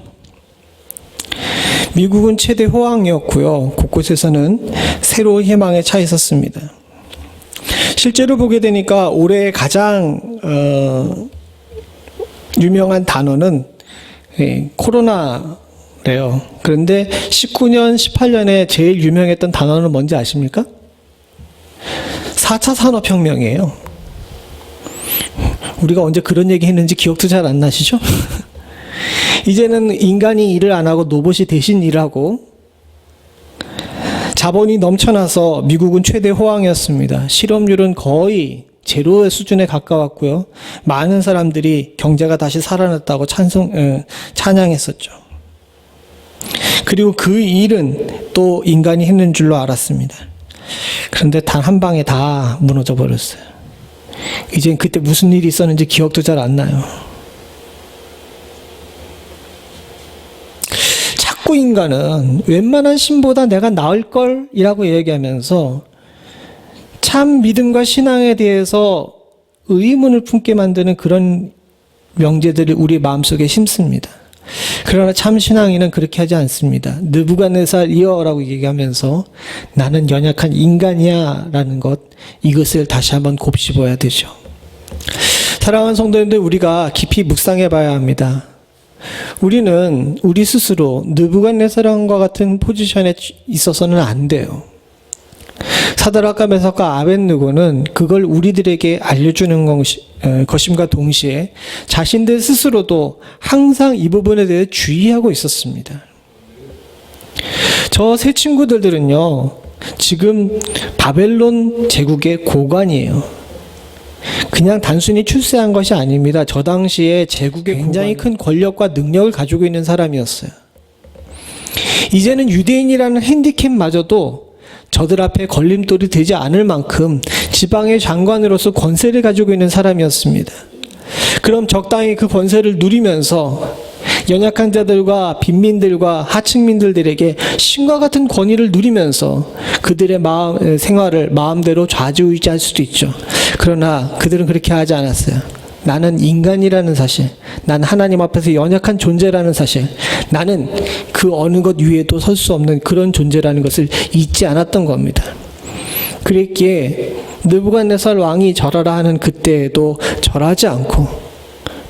B: 미국은 최대 호황이었고요. 곳곳에서는 새로운 희망에 차 있었습니다. 실제로 보게 되니까 올해 가장 유명한 단어는 코로나래요. 그런데 19년, 18년에 제일 유명했던 단어는 뭔지 아십니까? 4차 산업혁명이에요. 우리가 언제 그런 얘기 했는지 기억도 잘 안 나시죠? 이제는 인간이 일을 안 하고 로봇이 대신 일하고 자본이 넘쳐나서 미국은 최대 호황이었습니다. 실업률은 거의 제로의 수준에 가까웠고요. 많은 사람들이 경제가 다시 살아났다고 찬양했었죠. 그리고 그 일은 또 인간이 했는 줄로 알았습니다. 그런데 단 한 방에 다 무너져 버렸어요. 이젠 그때 무슨 일이 있었는지 기억도 잘 안 나요. 자꾸 인간은 웬만한 신보다 내가 나을걸 이라고 얘기하면서 참 믿음과 신앙에 대해서 의문을 품게 만드는 그런 명제들이 우리 마음속에 심습니다. 그러나 참 신앙인은 그렇게 하지 않습니다. 느부갓네살이여라고 얘기하면서 나는 연약한 인간이야 라는 것, 이것을 다시 한번 곱씹어야 되죠. 사랑하는 성도님들, 우리가 깊이 묵상해 봐야 합니다. 우리는 우리 스스로 느부갓네살과 같은 포지션에 있어서는 안 돼요. 사드락과 메삭과 아벳느고는 그걸 우리들에게 알려주는 것임과 동시에 자신들 스스로도 항상 이 부분에 대해 주의하고 있었습니다. 저 세 친구들은요, 지금 바벨론 제국의 고관이에요. 그냥 단순히 출세한 것이 아닙니다. 저 당시에 제국의 굉장히 큰 권력과 능력을 가지고 있는 사람이었어요. 이제는 유대인이라는 핸디캡마저도 저들 앞에 걸림돌이 되지 않을 만큼 지방의 장관으로서 권세를 가지고 있는 사람이었습니다. 그럼 적당히 그 권세를 누리면서 연약한 자들과 빈민들과 하층민들에게 신과 같은 권위를 누리면서 그들의 생활을 마음대로 좌지우지할 수도 있죠. 그러나 그들은 그렇게 하지 않았어요. 나는 인간이라는 사실, 나는 하나님 앞에서 연약한 존재라는 사실, 나는 그 어느 것 위에도 설 수 없는 그런 존재라는 것을 잊지 않았던 겁니다. 그랬기에 느부갓네살 왕이 절하라 하는 그때에도 절하지 않고,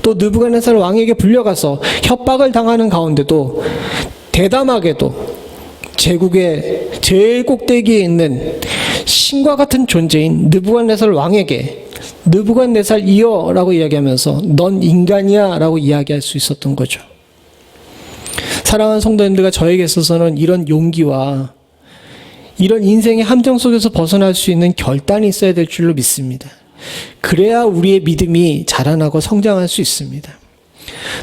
B: 또 느부갓네살 왕에게 불려가서 협박을 당하는 가운데도 대담하게도 제국의 제일 꼭대기에 있는 신과 같은 존재인 느부갓네살 왕에게 느부갓네살이여 라고 이야기하면서 넌 인간이야 라고 이야기할 수 있었던 거죠. 사랑하는 성도님들과 저에게 있어서는 이런 용기와 이런 인생의 함정 속에서 벗어날 수 있는 결단이 있어야 될 줄로 믿습니다. 그래야 우리의 믿음이 자라나고 성장할 수 있습니다.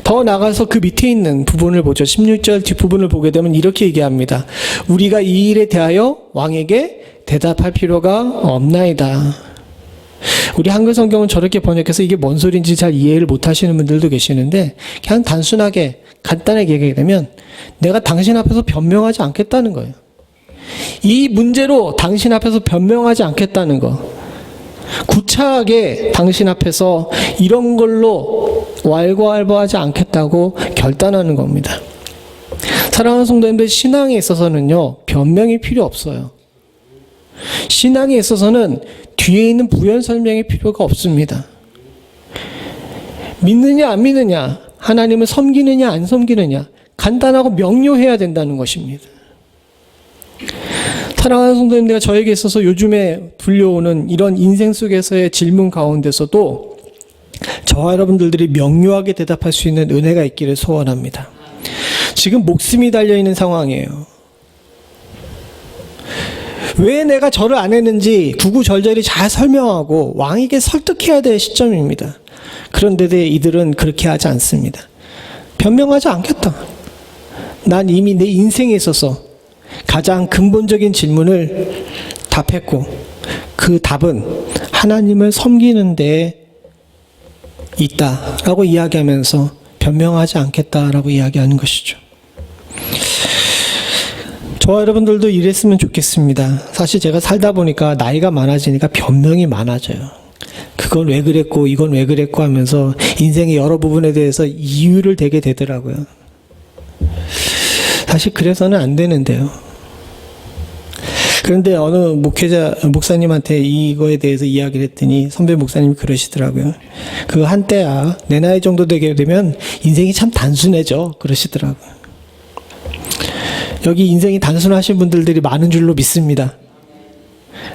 B: 더 나아가서 그 밑에 있는 부분을 보죠. 16절 뒷부분을 보게 되면 이렇게 얘기합니다. 우리가 이 일에 대하여 왕에게 대답할 필요가 없나이다. 우리 한글 성경은 저렇게 번역해서 이게 뭔 소리인지 잘 이해를 못 하시는 분들도 계시는데, 그냥 단순하게 간단하게 얘기하게 되면 내가 당신 앞에서 변명하지 않겠다는 거예요. 이 문제로 당신 앞에서 변명하지 않겠다는 거, 구차하게 당신 앞에서 이런 걸로 왈가왈부하지 않겠다고 결단하는 겁니다. 사랑하는 성도님들, 신앙에 있어서는요, 변명이 필요 없어요. 신앙에 있어서는 뒤에 있는 부연 설명이 필요가 없습니다. 믿느냐 안 믿느냐, 하나님을 섬기느냐 안 섬기느냐, 간단하고 명료해야 된다는 것입니다. 사랑하는 성도님들, 저에게 있어서 요즘에 불려오는 이런 인생 속에서의 질문 가운데서도 저와 여러분들이 명료하게 대답할 수 있는 은혜가 있기를 소원합니다. 지금 목숨이 달려있는 상황이에요. 왜 내가 절을 안 했는지 구구절절히 잘 설명하고 왕에게 설득해야 될 시점입니다. 그런데 이들은 그렇게 하지 않습니다. 변명하지 않겠다. 난 이미 내 인생에 있어서 가장 근본적인 질문을 답했고, 그 답은 하나님을 섬기는 데 있다라고 이야기하면서 변명하지 않겠다라고 이야기하는 것이죠. 저와 여러분들도 이랬으면 좋겠습니다. 사실 제가 살다 보니까 나이가 많아지니까 변명이 많아져요. 그건 왜 그랬고 이건 왜 그랬고 하면서 인생의 여러 부분에 대해서 이유를 대게 되더라고요. 사실 그래서는 안 되는데요. 그런데 어느 목사님한테 이거에 대해서 이야기를 했더니 선배 목사님이 그러시더라고요. 그 한때야 내 나이 정도 되게 되면 인생이 참 단순해져 그러시더라고요. 여기 인생이 단순하신 분들이 많은 줄로 믿습니다.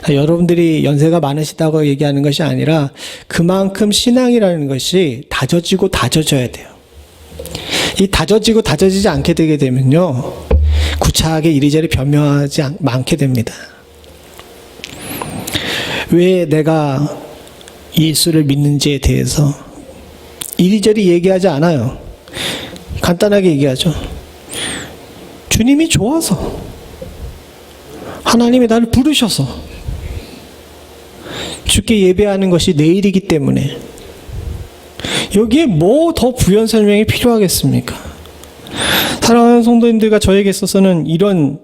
B: 여러분들이 연세가 많으시다고 얘기하는 것이 아니라 그만큼 신앙이라는 것이 다져지고 다져져야 돼요. 이 다져지고 다져지지 않게 되게 되면요, 구차하게 이리저리 변명하지 않게 됩니다. 왜 내가 예수를 믿는지에 대해서 이리저리 얘기하지 않아요. 간단하게 얘기하죠. 주님이 좋아서, 하나님이 나를 부르셔서, 주께 예배하는 것이 내 일이기 때문에, 여기에 뭐 더 부연 설명이 필요하겠습니까? 사랑하는 성도님들과 저에게 있어서는 이런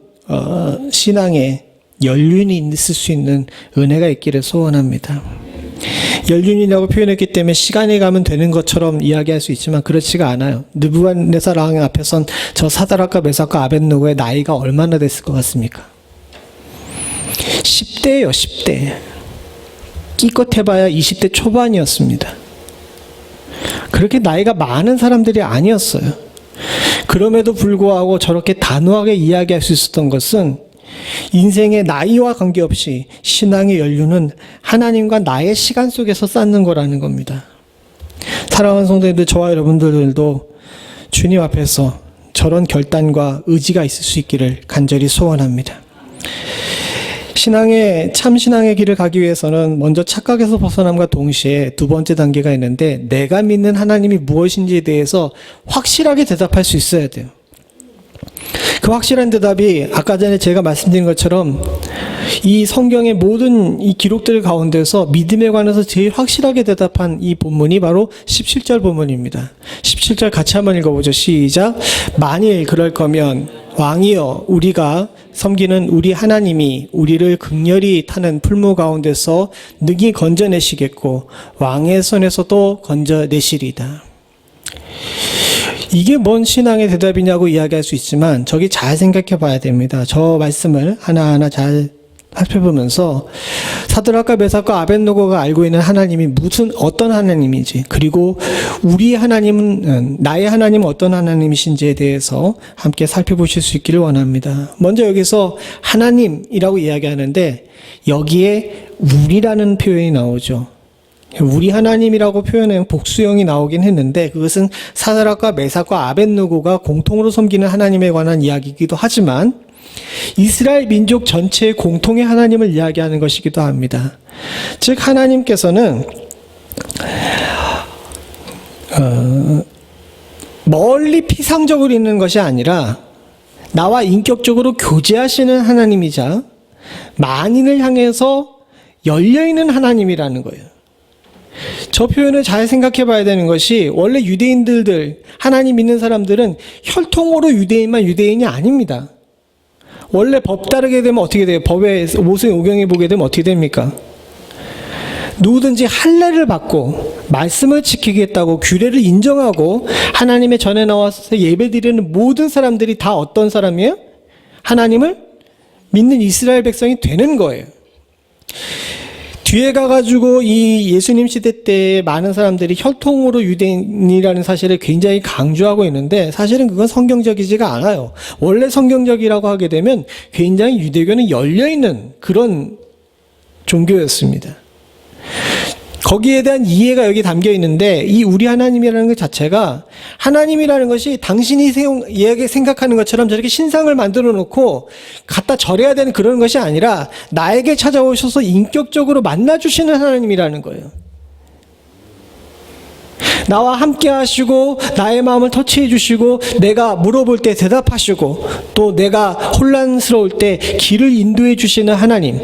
B: 신앙에 연륜이 있을 수 있는 은혜가 있기를 소원합니다. 연륜이라고 표현했기 때문에 시간이 가면 되는 것처럼 이야기할 수 있지만 그렇지가 않아요. 느부갓네살 왕 앞에선 저 사드락과 메삭과 아벳느고의 나이가 얼마나 됐을 것 같습니까? 10대예요, 10대. 끼껏 해봐야 20대 초반이었습니다. 그렇게 나이가 많은 사람들이 아니었어요. 그럼에도 불구하고 저렇게 단호하게 이야기할 수 있었던 것은 인생의 나이와 관계없이 신앙의 연륜은 하나님과 나의 시간 속에서 쌓는 거라는 겁니다. 사랑하는 성도님들, 저와 여러분들도 주님 앞에서 저런 결단과 의지가 있을 수 있기를 간절히 소원합니다. 참 신앙의 길을 가기 위해서는 먼저 착각에서 벗어남과 동시에 두 번째 단계가 있는데, 내가 믿는 하나님이 무엇인지에 대해서 확실하게 대답할 수 있어야 돼요.
A: 그 확실한 대답이 아까 전에 제가 말씀드린 것처럼 이 성경의 모든 이 기록들 가운데서 믿음에 관해서 제일 확실하게 대답한 이 본문이 바로 17절 본문입니다. 17절 같이 한번 읽어보죠. 시작. 만일 그럴 거면 왕이여 우리가 섬기는 우리 하나님이 우리를 극렬히 타는 풀무 가운데서 능히 건져내시겠고 왕의 손에서도 건져내시리다. 이게 뭔 신앙의 대답이냐고 이야기할 수 있지만 저기 잘 생각해 봐야 됩니다. 저 말씀을 하나하나 잘 살펴보면서 사드락과 메삭과 아벳노고가 알고 있는 하나님이 어떤 하나님인지, 그리고 우리 하나님은, 나의 하나님은 어떤 하나님이신지에 대해서 함께 살펴보실 수 있기를 원합니다. 먼저 여기서 하나님이라고 이야기하는데 여기에 우리라는 표현이 나오죠. 우리 하나님이라고 표현하면 복수형이 나오긴 했는데 그것은 사드락과 메삭과 아벳노고가 공통으로 섬기는 하나님에 관한 이야기이기도 하지만 이스라엘 민족 전체의 공통의 하나님을 이야기하는 것이기도 합니다. 즉 하나님께서는 멀리 피상적으로 있는 것이 아니라 나와 인격적으로 교제하시는 하나님이자 만인을 향해서 열려있는 하나님이라는 거예요. 저 표현을 잘 생각해 봐야 되는 것이 원래 유대인들, 하나님 믿는 사람들은 혈통으로 유대인만 유대인이 아닙니다. 원래 법 따르게 되면 어떻게 돼요? 법에 모세오경에 보게 되면 어떻게 됩니까? 누구든지 할례를 받고 말씀을 지키겠다고 규례를 인정하고 하나님의 전에 나와서 예배드리는 모든 사람들이 다 어떤 사람이에요? 하나님을 믿는 이스라엘 백성이 되는 거예요. 뒤에 가가지고 이 예수님 시대 때 많은 사람들이 혈통으로 유대인이라는 사실을 굉장히 강조하고 있는데 사실은 그건 성경적이지가 않아요. 원래 성경적이라고 하게 되면 굉장히 유대교는 열려있는 그런 종교였습니다. 거기에 대한 이해가 여기 담겨 있는데 이 우리 하나님이라는 것 자체가 하나님이라는 것이 당신이 생각하는 것처럼 저렇게 신상을 만들어 놓고 갖다 절해야 되는 그런 것이 아니라 나에게 찾아오셔서 인격적으로 만나주시는 하나님이라는 거예요. 나와 함께 하시고 나의 마음을 터치해 주시고 내가 물어볼 때 대답하시고 또 내가 혼란스러울 때 길을 인도해 주시는 하나님.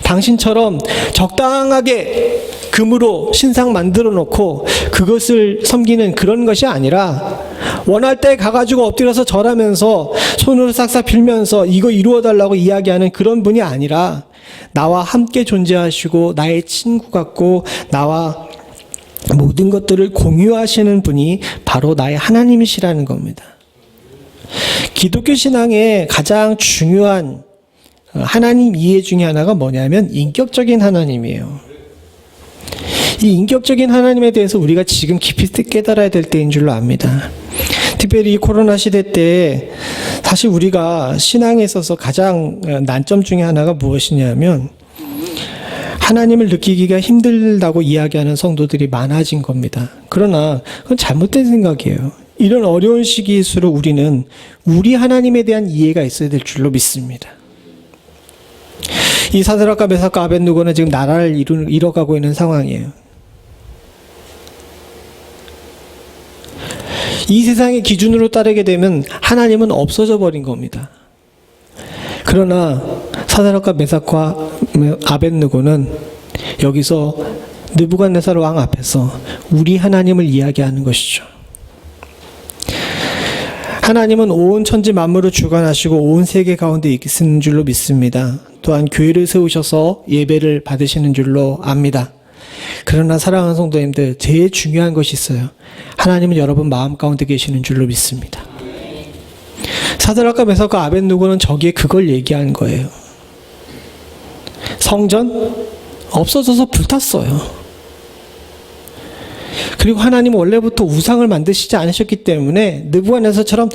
A: 당신처럼 적당하게 금으로 신상 만들어 놓고 그것을 섬기는 그런 것이 아니라 원할 때 가가지고 엎드려서 절하면서 손으로 싹싹 빌면서 이거 이루어달라고 이야기하는 그런 분이 아니라 나와 함께 존재하시고 나의 친구 같고 나와 모든 것들을 공유하시는 분이 바로 나의 하나님이시라는 겁니다. 기독교 신앙의 가장 중요한 하나님 이해 중에 하나가 뭐냐면 인격적인 하나님이에요. 이 인격적인 하나님에 대해서 우리가 지금 깊이 깨달아야 될 때인 줄로 압니다. 특별히 이 코로나 시대 때 사실 우리가 신앙에 있어서 가장 난점 중에 하나가 무엇이냐면 하나님을 느끼기가 힘들다고 이야기하는 성도들이 많아진 겁니다. 그러나 그건 잘못된 생각이에요. 이런 어려운 시기일수록 우리는 우리 하나님에 대한 이해가 있어야 될 줄로 믿습니다. 이 사드락과 메삭과 아벳노고는 지금 나라를 잃어가고 있는 상황이에요. 이 세상의 기준으로 따르게 되면 하나님은 없어져 버린 겁니다. 그러나 사드락과 메삭과 아벳느고는 여기서 느부갓네살 왕 앞에서 우리 하나님을 이야기하는 것이죠. 하나님은 온 천지 만물을 주관하시고 온 세계 가운데 있는 줄로 믿습니다. 또한 교회를 세우셔서 예배를 받으시는 줄로 압니다. 그러나 사랑하는 성도님들, 제일 중요한 것이 있어요. 하나님은 여러분 마음 가운데 계시는 줄로 믿습니다. 사드락과 메삭과 아벳느고는 저기에 그걸 얘기하는 거예요. 성전 없어져서 불탔어요. 그리고 하나님은 원래부터 우상을 만드시지 않으셨기 때문에 느부갓네살처럼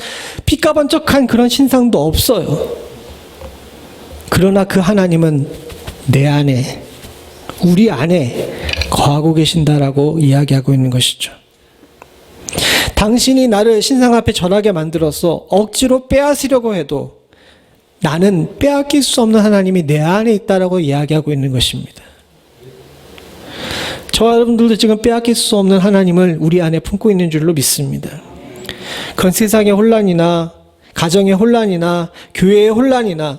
A: 피까번쩍한 그런 신상도 없어요. 그러나 그 하나님은 내 안에, 우리 안에 거하고 계신다라고 이야기하고 있는 것이죠. 당신이 나를 신상 앞에 절하게 만들어서 억지로 빼앗으려고 해도 나는 빼앗길 수 없는 하나님이 내 안에 있다라고 이야기하고 있는 것입니다. 저와 여러분들도 지금 빼앗길 수 없는 하나님을 우리 안에 품고 있는 줄로 믿습니다. 그건 세상의 혼란이나
B: 가정의 혼란이나 교회의 혼란이나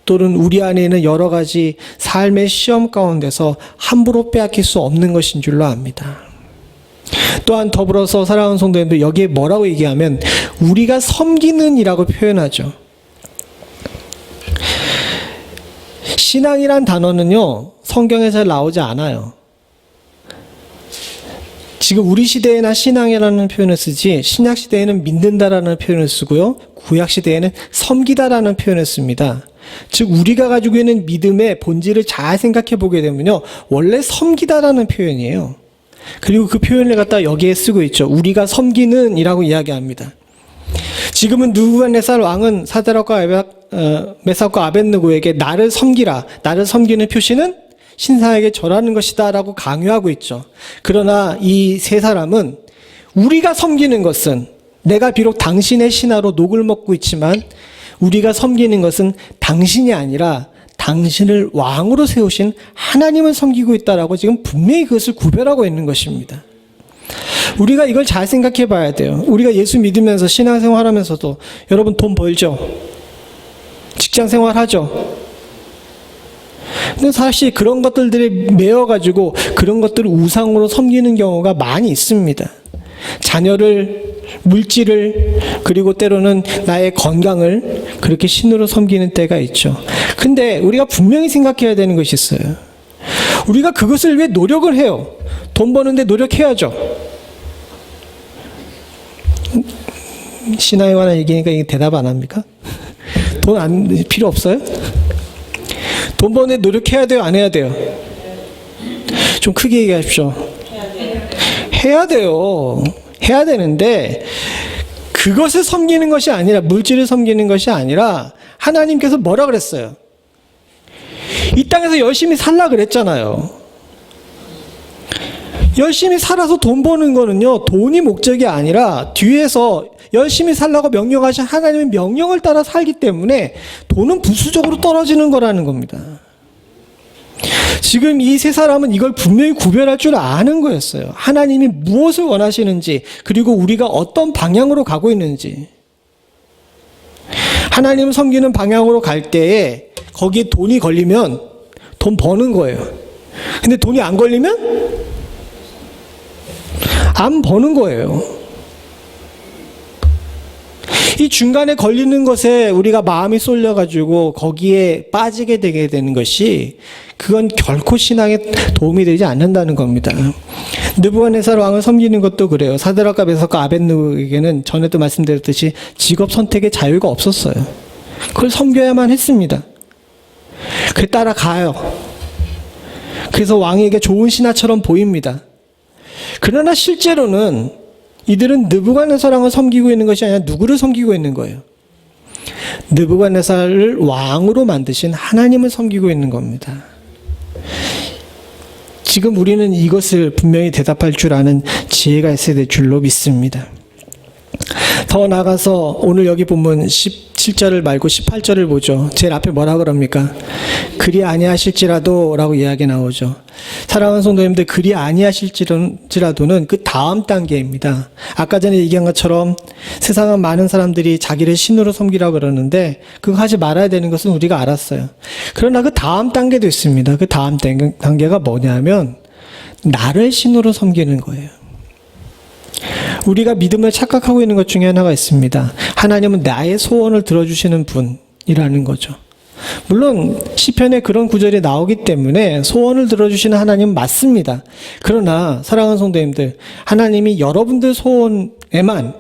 B: 또는 우리 안에 있는 여러 가지 삶의 시험 가운데서 함부로 빼앗길 수 없는 것인 줄로 압니다. 또한 더불어서 사랑하는 성도님들, 여기에 뭐라고 얘기하면 우리가 섬기는 이라고 표현하죠. 신앙이란 단어는요, 성경에 잘 나오지 않아요. 지금 우리 시대에나 신앙이라는 표현을 쓰지, 신약 시대에는 믿는다라는 표현을 쓰고요, 구약 시대에는 섬기다라는 표현을 씁니다. 즉 우리가 가지고 있는 믿음의 본질을 잘 생각해 보게 되면요, 원래 섬기다라는 표현이에요. 그리고 그 표현을 갖다 여기에 쓰고 있죠. 우리가 섬기는 이라고 이야기합니다. 지금은 느부갓네살 왕은 사드락과 메삭과 아벳느고에게 나를 섬기라, 나를 섬기는 표시는 신상에게 절하는 것이다 라고 강요하고 있죠. 그러나 이 세 사람은 우리가 섬기는 것은, 내가 비록 당신의 신하로 녹을 먹고 있지만 우리가 섬기는 것은 당신이 아니라 당신을 왕으로 세우신 하나님을 섬기고 있다라고 지금 분명히 그것을 구별하고 있는 것입니다. 우리가 이걸 잘 생각해 봐야 돼요. 우리가 예수 믿으면서 신앙생활 하면서도 여러분 돈 벌죠? 직장생활 하죠? 근데 사실 그런 것들에 매여가지고 그런 것들을 우상으로 섬기는 경우가 많이 있습니다. 자녀를, 물질을, 그리고 때로는 나의 건강을 그렇게 신으로 섬기는 때가 있죠. 근데 우리가 분명히 생각해야 되는 것이 있어요. 우리가 그것을 위해 노력을 해요. 돈 버는데 노력해야죠. 신앙에 관한 얘기니까 이게 대답 안 합니까? 돈 필요 없어요? 돈 버는데 노력해야 돼요? 안 해야 돼요? 좀 크게 얘기하십시오. 해야 돼요. 해야 되는데 그것을 섬기는 것이 아니라, 물질을 섬기는 것이 아니라 하나님께서 뭐라 그랬어요? 이 땅에서 열심히 살라 그랬잖아요. 열심히 살아서 돈 버는 거는요, 돈이 목적이 아니라 뒤에서 열심히 살라고 명령하신 하나님의 명령을 따라 살기 때문에 돈은 부수적으로 떨어지는 거라는 겁니다. 지금 이 세 사람은 이걸 분명히 구별할 줄 아는 거였어요. 하나님이 무엇을 원하시는지, 그리고 우리가 어떤 방향으로 가고 있는지. 하나님을 섬기는 방향으로 갈 때에 거기에 돈이 걸리면 돈 버는 거예요. 근데 돈이 안 걸리면 안 버는 거예요. 이 중간에 걸리는 것에 우리가 마음이 쏠려가지고 거기에 빠지게 되게 되는 것이, 그건 결코 신앙에 도움이 되지 않는다는 겁니다. 느부갓네살 왕을 섬기는 것도 그래요. 사드락과 메삭과 아벳느고에게는 전에도 말씀드렸듯이 직업 선택의 자유가 없었어요. 그걸 섬겨야만 했습니다. 그래 따라가요. 그래서 왕에게 좋은 신하처럼 보입니다. 그러나 실제로는 이들은 느부갓네살 왕을 섬기고 있는 것이 아니라 누구를 섬기고 있는 거예요? 느부갓네살을 왕으로 만드신 하나님을 섬기고 있는 겁니다. 지금 우리는 이것을 분명히 대답할 줄 아는 지혜가 있어야 될 줄로 믿습니다. 더 나아가서 오늘 여기 보면 17절을 말고 18절을 보죠. 제일 앞에 뭐라 그럽니까? 그리 아니하실지라도 라고 이야기 나오죠. 사랑하는 성도님들, 그리 아니하실지라도는 그 다음 단계입니다. 아까 전에 얘기한 것처럼 세상은 많은 사람들이 자기를 신으로 섬기라고 그러는데 그거 하지 말아야 되는 것은 우리가 알았어요. 그러나 그 다음 단계도 있습니다. 그 다음 단계가 뭐냐면 나를 신으로 섬기는 거예요. 우리가 믿음을 착각하고 있는 것 중에 하나가 있습니다. 하나님은 나의 소원을 들어주시는 분이라는 거죠. 물론 시편에 그런 구절이 나오기 때문에 소원을 들어주시는 하나님은 맞습니다. 그러나 사랑하는 성도님들, 하나님이 여러분들 소원에만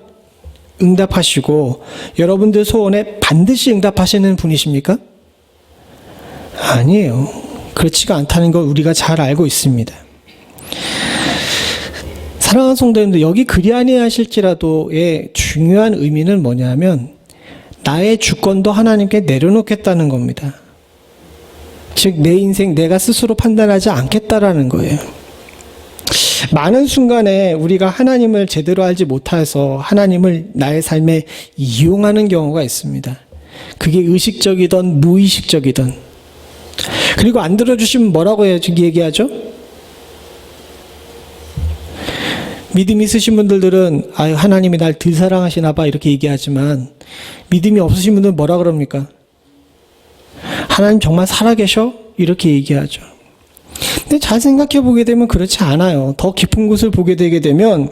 B: 응답하시고 여러분들 소원에 반드시 응답하시는 분이십니까? 아니에요. 그렇지가 않다는 걸 우리가 잘 알고 있습니다. 사랑하는 성도님들, 여기 그리 아니하실지라도의 중요한 의미는 뭐냐면 나의 주권도 하나님께 내려놓겠다는 겁니다. 즉 내 인생 내가 스스로 판단하지 않겠다라는 거예요. 많은 순간에 우리가 하나님을 제대로 알지 못해서 하나님을 나의 삶에 이용하는 경우가 있습니다. 그게 의식적이든 무의식적이든. 그리고 안 들어주시면 뭐라고 얘기하죠? 믿음이 있으신 분들은 아유 하나님이 날 덜 사랑하시나 봐 이렇게 얘기하지만 믿음이 없으신 분들은 뭐라 그럽니까? 하나님 정말 살아계셔? 이렇게 얘기하죠. 근데 잘 생각해 보게 되면 그렇지 않아요. 더 깊은 곳을 보게 되게 되면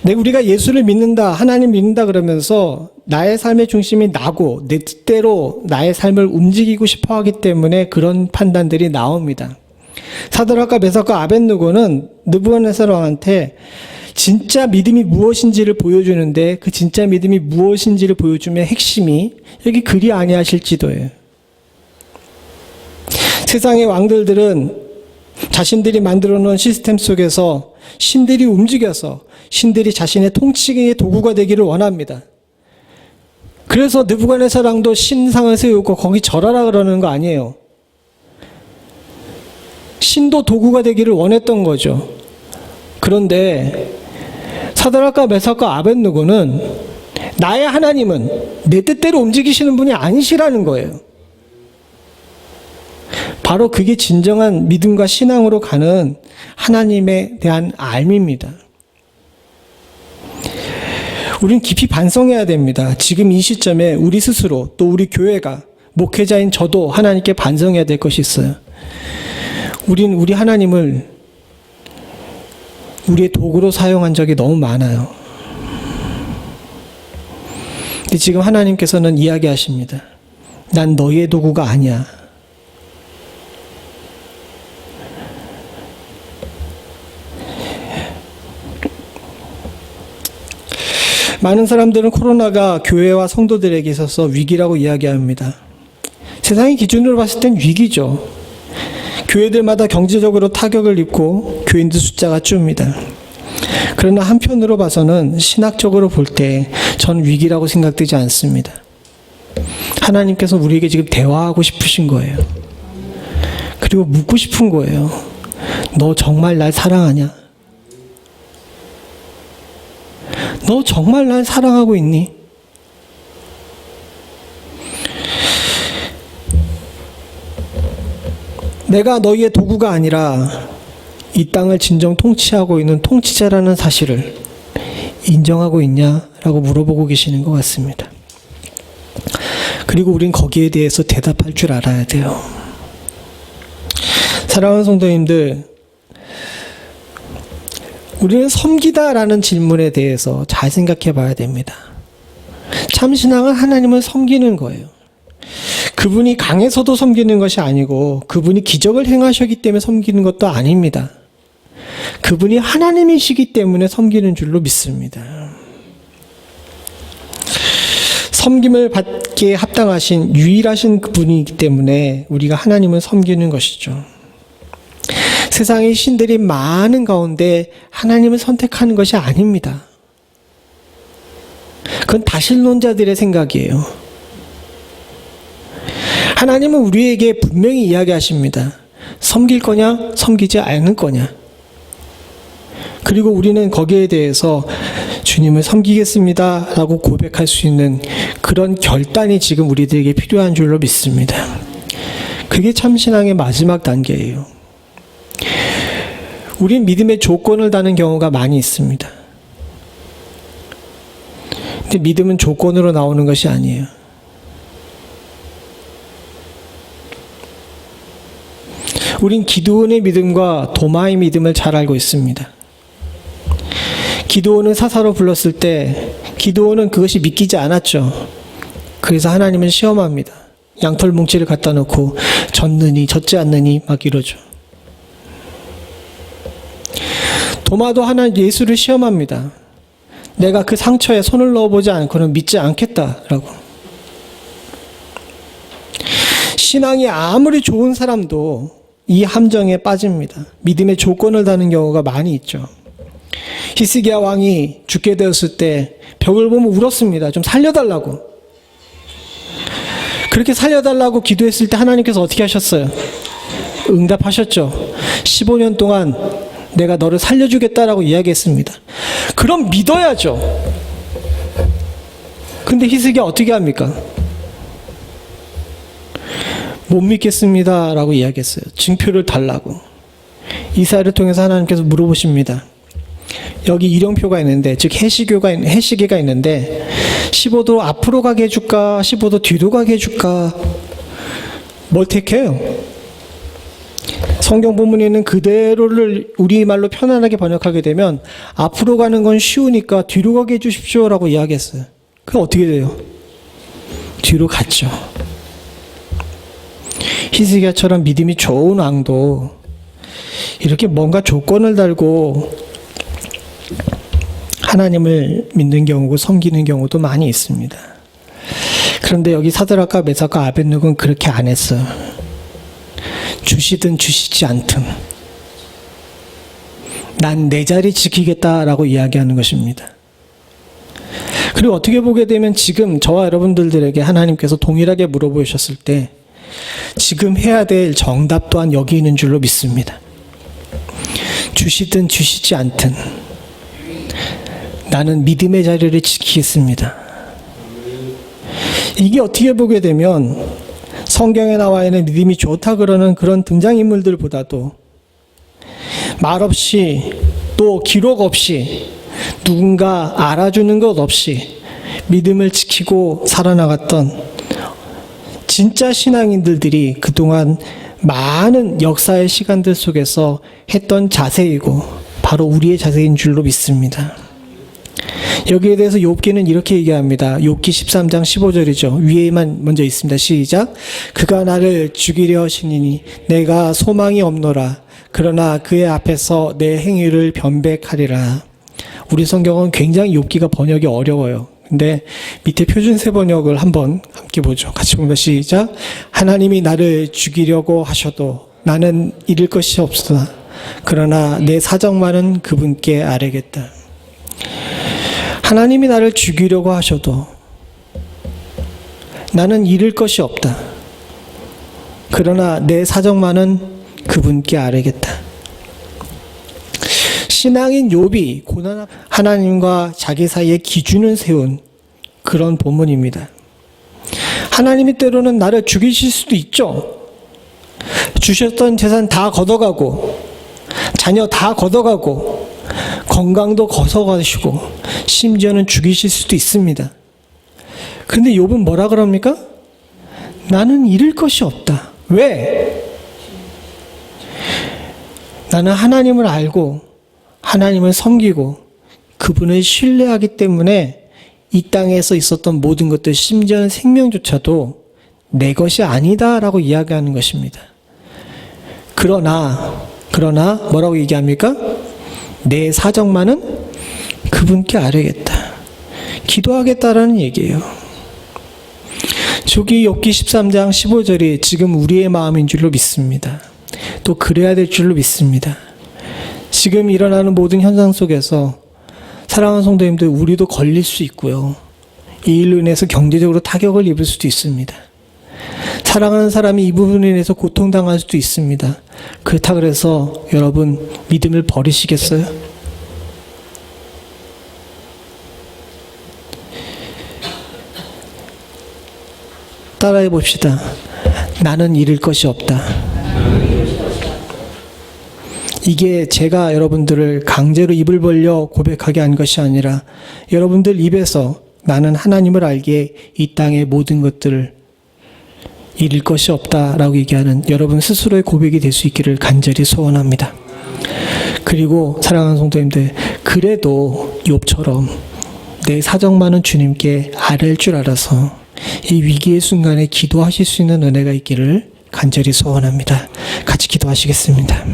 B: 우리가 예수를 믿는다, 하나님 믿는다 그러면서 나의 삶의 중심이 나고 내 뜻대로 나의 삶을 움직이고 싶어 하기 때문에 그런 판단들이 나옵니다. 사드락과 메삭과 아벳느고는 느부갓네살 왕한테 진짜 믿음이 무엇인지를 보여주는데 그 진짜 믿음이 무엇인지를 보여주면 핵심이 여기 그리 아니하실지도예요. 세상의 왕들은 자신들이 만들어 놓은 시스템 속에서 신들이 움직여서 신들이 자신의 통치의 도구가 되기를 원합니다. 그래서 느부갓네살 왕도 신상을 세우고 거기 절하라 그러는 거 아니에요. 신도 도구가 되기를 원했던 거죠. 그런데 사드락과 메삭과 아벳느고는 나의 하나님은 내 뜻대로 움직이시는 분이 아니시라는 거예요. 바로 그게 진정한 믿음과 신앙으로 가는 하나님에 대한 알미입니다. 우린 깊이 반성해야 됩니다. 지금 이 시점에 우리 스스로 또 우리 교회가 목회자인 저도 하나님께 반성해야 될 것이 있어요. 우린 우리 하나님을 우리의 도구로 사용한 적이 너무 많아요. 근데 지금 하나님께서는 이야기하십니다. 난 너희의 도구가 아니야. 많은 사람들은 코로나가 교회와 성도들에게 있어서 위기라고 이야기합니다. 세상의 기준으로 봤을 땐 위기죠. 교회들마다 경제적으로 타격을 입고 교인들 숫자가 줍니다. 그러나 한편으로 봐서는 신학적으로 볼 때 전 위기라고 생각되지 않습니다. 하나님께서 우리에게 지금 대화하고 싶으신 거예요. 그리고 묻고 싶은 거예요. 너 정말 날 사랑하냐? 너 정말 날 사랑하고 있니? 내가 너희의 도구가 아니라 이 땅을 진정 통치하고 있는 통치자라는 사실을 인정하고 있냐라고 물어보고 계시는 것 같습니다. 그리고 우린 거기에 대해서 대답할 줄 알아야 돼요. 사랑하는 성도님들, 우리는 섬기다라는 질문에 대해서 잘 생각해 봐야 됩니다. 참신앙은 하나님을 섬기는 거예요. 그분이 강해서도 섬기는 것이 아니고 그분이 기적을 행하셨기 때문에 섬기는 것도 아닙니다. 그분이 하나님이시기 때문에 섬기는 줄로 믿습니다. 섬김을 받기에 합당하신 유일하신 그분이기 때문에 우리가 하나님을 섬기는 것이죠. 세상의 신들이 많은 가운데 하나님을 선택하는 것이 아닙니다. 그건 다신론자들의 생각이에요. 하나님은 우리에게 분명히 이야기하십니다. 섬길 거냐, 섬기지 않을 거냐. 그리고 우리는 거기에 대해서 주님을 섬기겠습니다 라고 고백할 수 있는 그런 결단이 지금 우리들에게 필요한 줄로 믿습니다. 그게 참 신앙의 마지막 단계예요. 우린 믿음의 조건을 다는 경우가 많이 있습니다. 근데 믿음은 조건으로 나오는 것이 아니에요. 우린 기드온의 믿음과 도마의 믿음을 잘 알고 있습니다. 기드온은 사사로 불렀을 때 기드온은 그것이 믿기지 않았죠. 그래서 하나님을 시험합니다. 양털 뭉치를 갖다 놓고 졌느니 졌지 않느니 막 이러죠. 도마도 하나님 예수를 시험합니다. 내가 그 상처에 손을 넣어보지 않고는 믿지 않겠다라고. 신앙이 아무리 좋은 사람도 이 함정에 빠집니다. 믿음의 조건을 다는 경우가 많이 있죠. 히스기야 왕이 죽게 되었을 때 벽을 보면 울었습니다. 좀 살려달라고. 그렇게 살려달라고 기도했을 때 하나님께서 어떻게 하셨어요? 응답하셨죠. 15년 동안 내가 너를 살려주겠다라고 이야기했습니다. 그럼 믿어야죠. 근데 히스기야 어떻게 합니까? 못 믿겠습니다 라고 이야기했어요. 증표를 달라고. 이사야를 통해서 하나님께서 물어보십니다. 여기 이령표가 있는데, 즉 해시계가 있는데 15도 앞으로 가게 해줄까 15도 뒤로 가게 해줄까, 뭘 택해요? 성경 본문에 있는 그대로를 우리말로 편안하게 번역하게 되면 앞으로 가는 건 쉬우니까 뒤로 가게 해주십시오라고 이야기했어요. 그럼 어떻게 돼요? 뒤로 갔죠. 히스기야처럼 믿음이 좋은 왕도 이렇게 뭔가 조건을 달고 하나님을 믿는 경우고 섬기는 경우도 많이 있습니다. 그런데 여기 사드락과 메삭과 아벳느고는 그렇게 안 했어요. 주시든 주시지 않든 난 내 자리 지키겠다라고 이야기하는 것입니다. 그리고 어떻게 보게 되면 지금 저와 여러분들에게 하나님께서 동일하게 물어보셨을 때 지금 해야 될 정답 또한 여기 있는 줄로 믿습니다. 주시든 주시지 않든 나는 믿음의 자리를 지키겠습니다. 이게 어떻게 보게 되면 성경에 나와 있는 믿음이 좋다 그러는 그런 등장인물들보다도 말없이 또 기록 없이 누군가 알아주는 것 없이 믿음을 지키고 살아나갔던 진짜 신앙인들이 그동안 많은 역사의 시간들 속에서 했던 자세이고 바로 우리의 자세인 줄로 믿습니다. 여기에 대해서 욥기는 이렇게 얘기합니다. 욥기 13장 15절이죠. 위에만 먼저 있습니다. 시작. 그가 나를 죽이려 하시니 내가 소망이 없노라. 그러나 그의 앞에서 내 행위를 변백하리라. 우리 성경은 굉장히 욥기가 번역이 어려워요. 근데 밑에 표준세 번역을 한번 함께 보죠. 같이 보면 시작. 하나님이 나를 죽이려고 하셔도 나는 잃을 것이 없으나 그러나 내 사정만은 그분께 아뢰겠다. 하나님이 나를 죽이려고 하셔도 나는 잃을 것이 없다. 그러나 내 사정만은 그분께 아뢰겠다. 신앙인 욥이 고난 하나님과 자기 사이에 기준을 세운 그런 본문입니다. 하나님이 때로는 나를 죽이실 수도 있죠. 주셨던 재산 다 걷어가고 자녀 다 걷어가고 건강도 걷어가시고 심지어는 죽이실 수도 있습니다. 그런데 욥은 뭐라 그럽니까? 나는 잃을 것이 없다. 왜? 나는 하나님을 알고 하나님을 섬기고 그분을 신뢰하기 때문에 이 땅에서 있었던 모든 것들, 심지어는 생명조차도 내 것이 아니다라고 이야기하는 것입니다. 그러나 뭐라고 얘기합니까? 내 사정만은 그분께 아뢰겠다. 기도하겠다라는 얘기예요. 저기 욥기 13장 15절이 지금 우리의 마음인 줄로 믿습니다. 또 그래야 될 줄로 믿습니다. 지금 일어나는 모든 현상 속에서 사랑하는 성도님들, 우리도 걸릴 수 있고요. 이 일로 인해서 경제적으로 타격을 입을 수도 있습니다. 사랑하는 사람이 이 부분에 인해서 고통당할 수도 있습니다. 그렇다 그래서 여러분 믿음을 버리시겠어요? 따라해 봅시다. 나는 잃을 것이 없다. 이게 제가 여러분들을 강제로 입을 벌려 고백하게 한 것이 아니라 여러분들 입에서 나는 하나님을 알기에 이 땅의 모든 것들을 잃을 것이 없다라고 얘기하는 여러분 스스로의 고백이 될 수 있기를 간절히 소원합니다. 그리고 사랑하는 성도님들, 그래도 욥처럼 내 사정만은 주님께 아뢰일 줄 알아서 이 위기의 순간에 기도하실 수 있는 은혜가 있기를 간절히 소원합니다. 같이 기도하시겠습니다.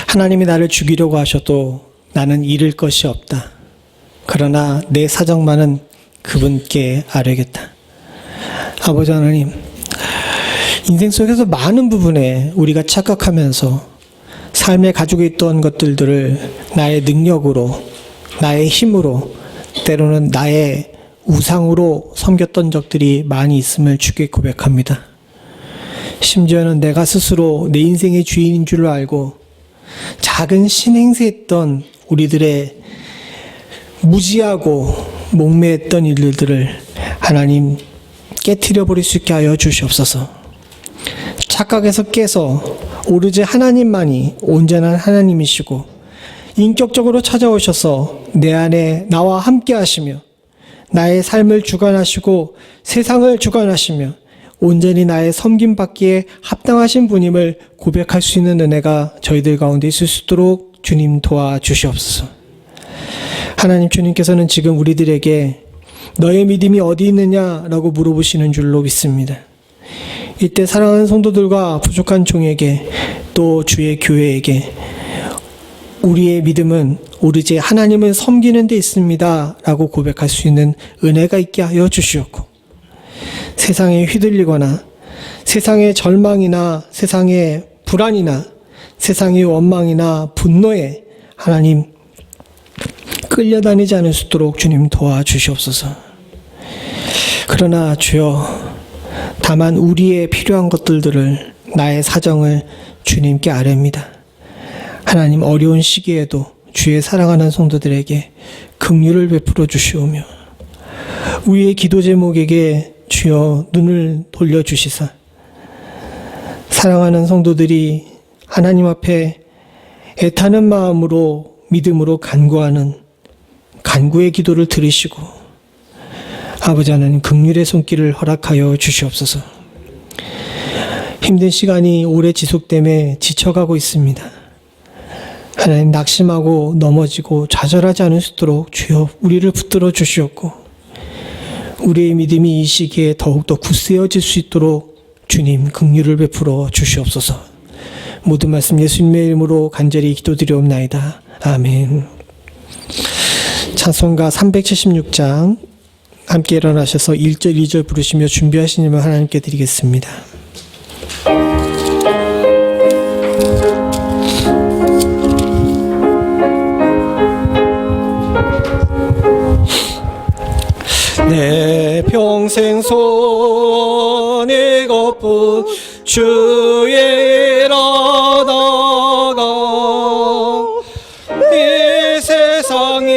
B: 하나님이 나를 죽이려고 하셔도 나는 잃을 것이 없다. 그러나 내 사정만은 그분께 아뢰겠다. 아버지 하나님, 인생 속에서 많은 부분에 우리가 착각하면서 삶에 가지고 있던 것들을 나의 능력으로, 나의 힘으로, 때로는 나의 우상으로 섬겼던 적들이 많이 있음을 주께 고백합니다. 심지어는 내가 스스로 내 인생의 주인인 줄로 알고 작은 신행세했던 우리들의 무지하고 목매했던 일들을 하나님 깨트려 버릴 수 있게 하여 주시옵소서. 착각에서 깨서 오로지 하나님만이 온전한 하나님이시고 인격적으로 찾아오셔서 내 안에 나와 함께 하시며 나의 삶을 주관하시고 세상을 주관하시며 온전히 나의 섬김받기에 합당하신 분임을 고백할 수 있는 은혜가 저희들 가운데 있을 수 있도록 주님 도와주시옵소서. 하나님, 주님께서는 지금 우리들에게 너의 믿음이 어디 있느냐라고 물어보시는 줄로 믿습니다. 이때 사랑하는 성도들과 부족한 종에게 또 주의 교회에게 우리의 믿음은 오로지 하나님을 섬기는 데 있습니다 라고 고백할 수 있는 은혜가 있게 하여 주시옵고, 세상에 휘둘리거나 세상의 절망이나 세상의 불안이나 세상의 원망이나 분노에 하나님 끌려다니지 않을 수 있도록 주님 도와주시옵소서. 그러나 주여, 다만 우리의 필요한 것들을, 나의 사정을 주님께 아뢰입니다. 하나님, 어려운 시기에도 주의 사랑하는 성도들에게 긍휼을 베풀어 주시오며 우리의 기도 제목에게 주여 눈을 돌려주시사 사랑하는 성도들이 하나님 앞에 애타는 마음으로 믿음으로 간구하는 간구의 기도를 들으시고 아버지 하나님 긍휼의 손길을 허락하여 주시옵소서. 힘든 시간이 오래 지속되며 지쳐가고 있습니다. 하나님, 낙심하고 넘어지고 좌절하지 않을 수 있도록 주여 우리를 붙들어 주시옵고 우리의 믿음이 이 시기에 더욱더 굳세어질 수 있도록 주님 긍휼을 베풀어 주시옵소서. 모든 말씀 예수님의 이름으로 간절히 기도드리옵나이다. 아멘. 찬송가 376장 함께 일어나셔서 1절 2절 부르시며 준비하신 일을 하나님께 드리겠습니다. 내 평생 소원이 것뿐 주의 일 하다가 이 세상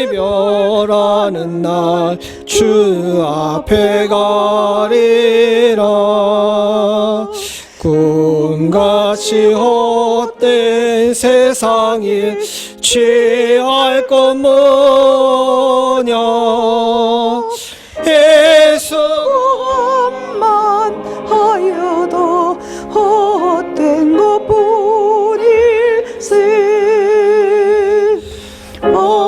B: 이별하는 날 주 앞에 가리라. 꿈같이 헛된 세상에 취할 것 뭐냐. 예수만 하여도 헛된 것뿐일세. 아멘.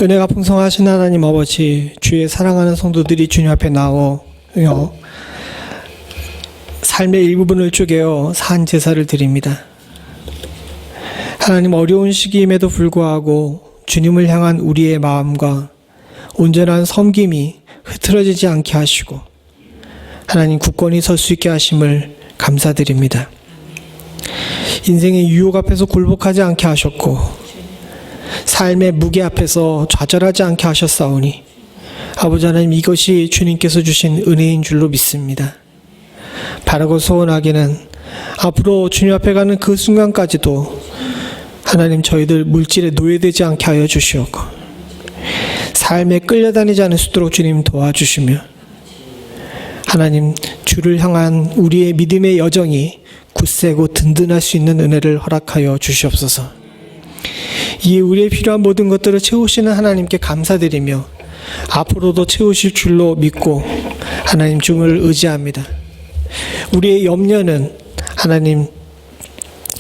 B: 은혜가 풍성하신 하나님 아버지, 주의 사랑하는 성도들이 주님 앞에 나오며 삶의 일부분을 쪼개어 산 제사를 드립니다. 하나님, 어려운 시기임에도 불구하고 주님을 향한 우리의 마음과 온전한 섬김이 흐트러지지 않게 하시고 하나님 굳건히 설 수 있게 하심을 감사드립니다. 인생의 유혹 앞에서 굴복하지 않게 하셨고 삶의 무게 앞에서 좌절하지 않게 하셨사오니 아버지 하나님, 이것이 주님께서 주신 은혜인 줄로 믿습니다. 바라고 소원하기는 앞으로 주님 앞에 가는 그 순간까지도 하나님, 저희들 물질에 노예되지 않게 하여 주시옵고 삶에 끌려다니지 않을 수 있도록 주님 도와주시며 하나님, 주를 향한 우리의 믿음의 여정이 굳세고 든든할 수 있는 은혜를 허락하여 주시옵소서. 이 우리의 필요한 모든 것들을 채우시는 하나님께 감사드리며 앞으로도 채우실 줄로 믿고 하나님 주를 의지합니다. 우리의 염려는 하나님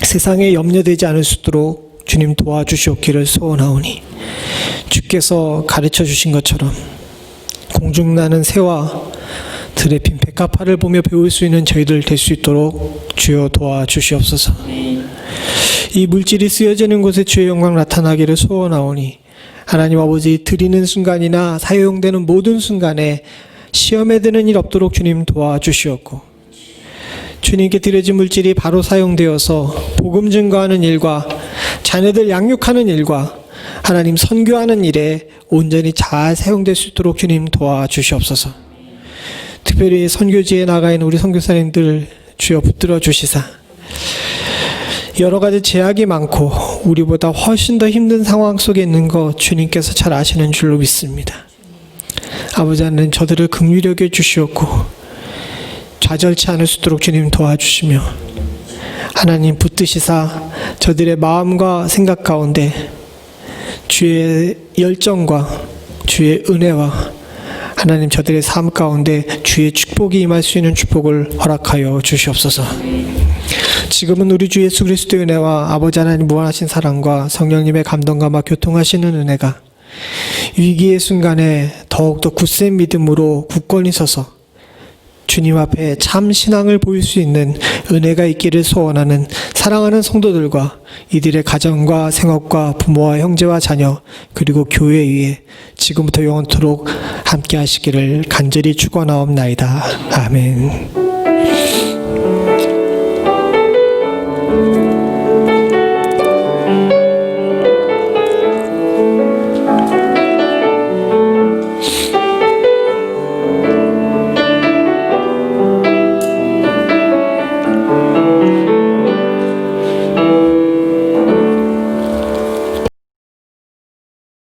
B: 세상에 염려되지 않을 수 있도록 주님 도와주시옵기를 소원하오니 주께서 가르쳐 주신 것처럼 공중나는 새와 들에 핀 백합화를 보며 배울 수 있는 저희들 될 수 있도록 주여 도와주시옵소서. 이 물질이 쓰여지는 곳에 주의 영광 나타나기를 소원하오니 하나님 아버지, 드리는 순간이나 사용되는 모든 순간에 시험에 드는 일 없도록 주님 도와주시옵고 주님께 드려진 물질이 바로 사용되어서 복음 증거하는 일과 자녀들 양육하는 일과 하나님 선교하는 일에 온전히 잘 사용될 수 있도록 주님 도와주시옵소서. 특별히 선교지에 나가 있는 우리 선교사님들 주여 붙들어 주시사
A: 여러 가지 제약이 많고 우리보다 훨씬 더 힘든 상황 속에 있는 거 주님께서 잘 아시는 줄로 믿습니다. 아버지 하나님, 저들을 긍휼히 여겨 주시옵고 좌절치 않을 수 있도록 주님 도와주시며, 하나님 붙드시사 저들의 마음과 생각 가운데 주의 열정과 주의 은혜와 하나님 저들의 삶 가운데 주의 축복이 임할 수 있는 축복을 허락하여 주시옵소서. 지금은 우리 주 예수 그리스도의 은혜와 아버지 하나님 무한하신 사랑과 성령님의 감동과 교통하시는 은혜가 위기의 순간에 더욱더 굳센 믿음으로 굳건히 서서 주님 앞에 참 신앙을 보일 수 있는 은혜가 있기를 소원하는 사랑하는 성도들과 이들의 가정과 생업과 부모와 형제와 자녀 그리고 교회 위에 지금부터 영원토록 함께 하시기를 간절히 축원하옵나이다. 아멘.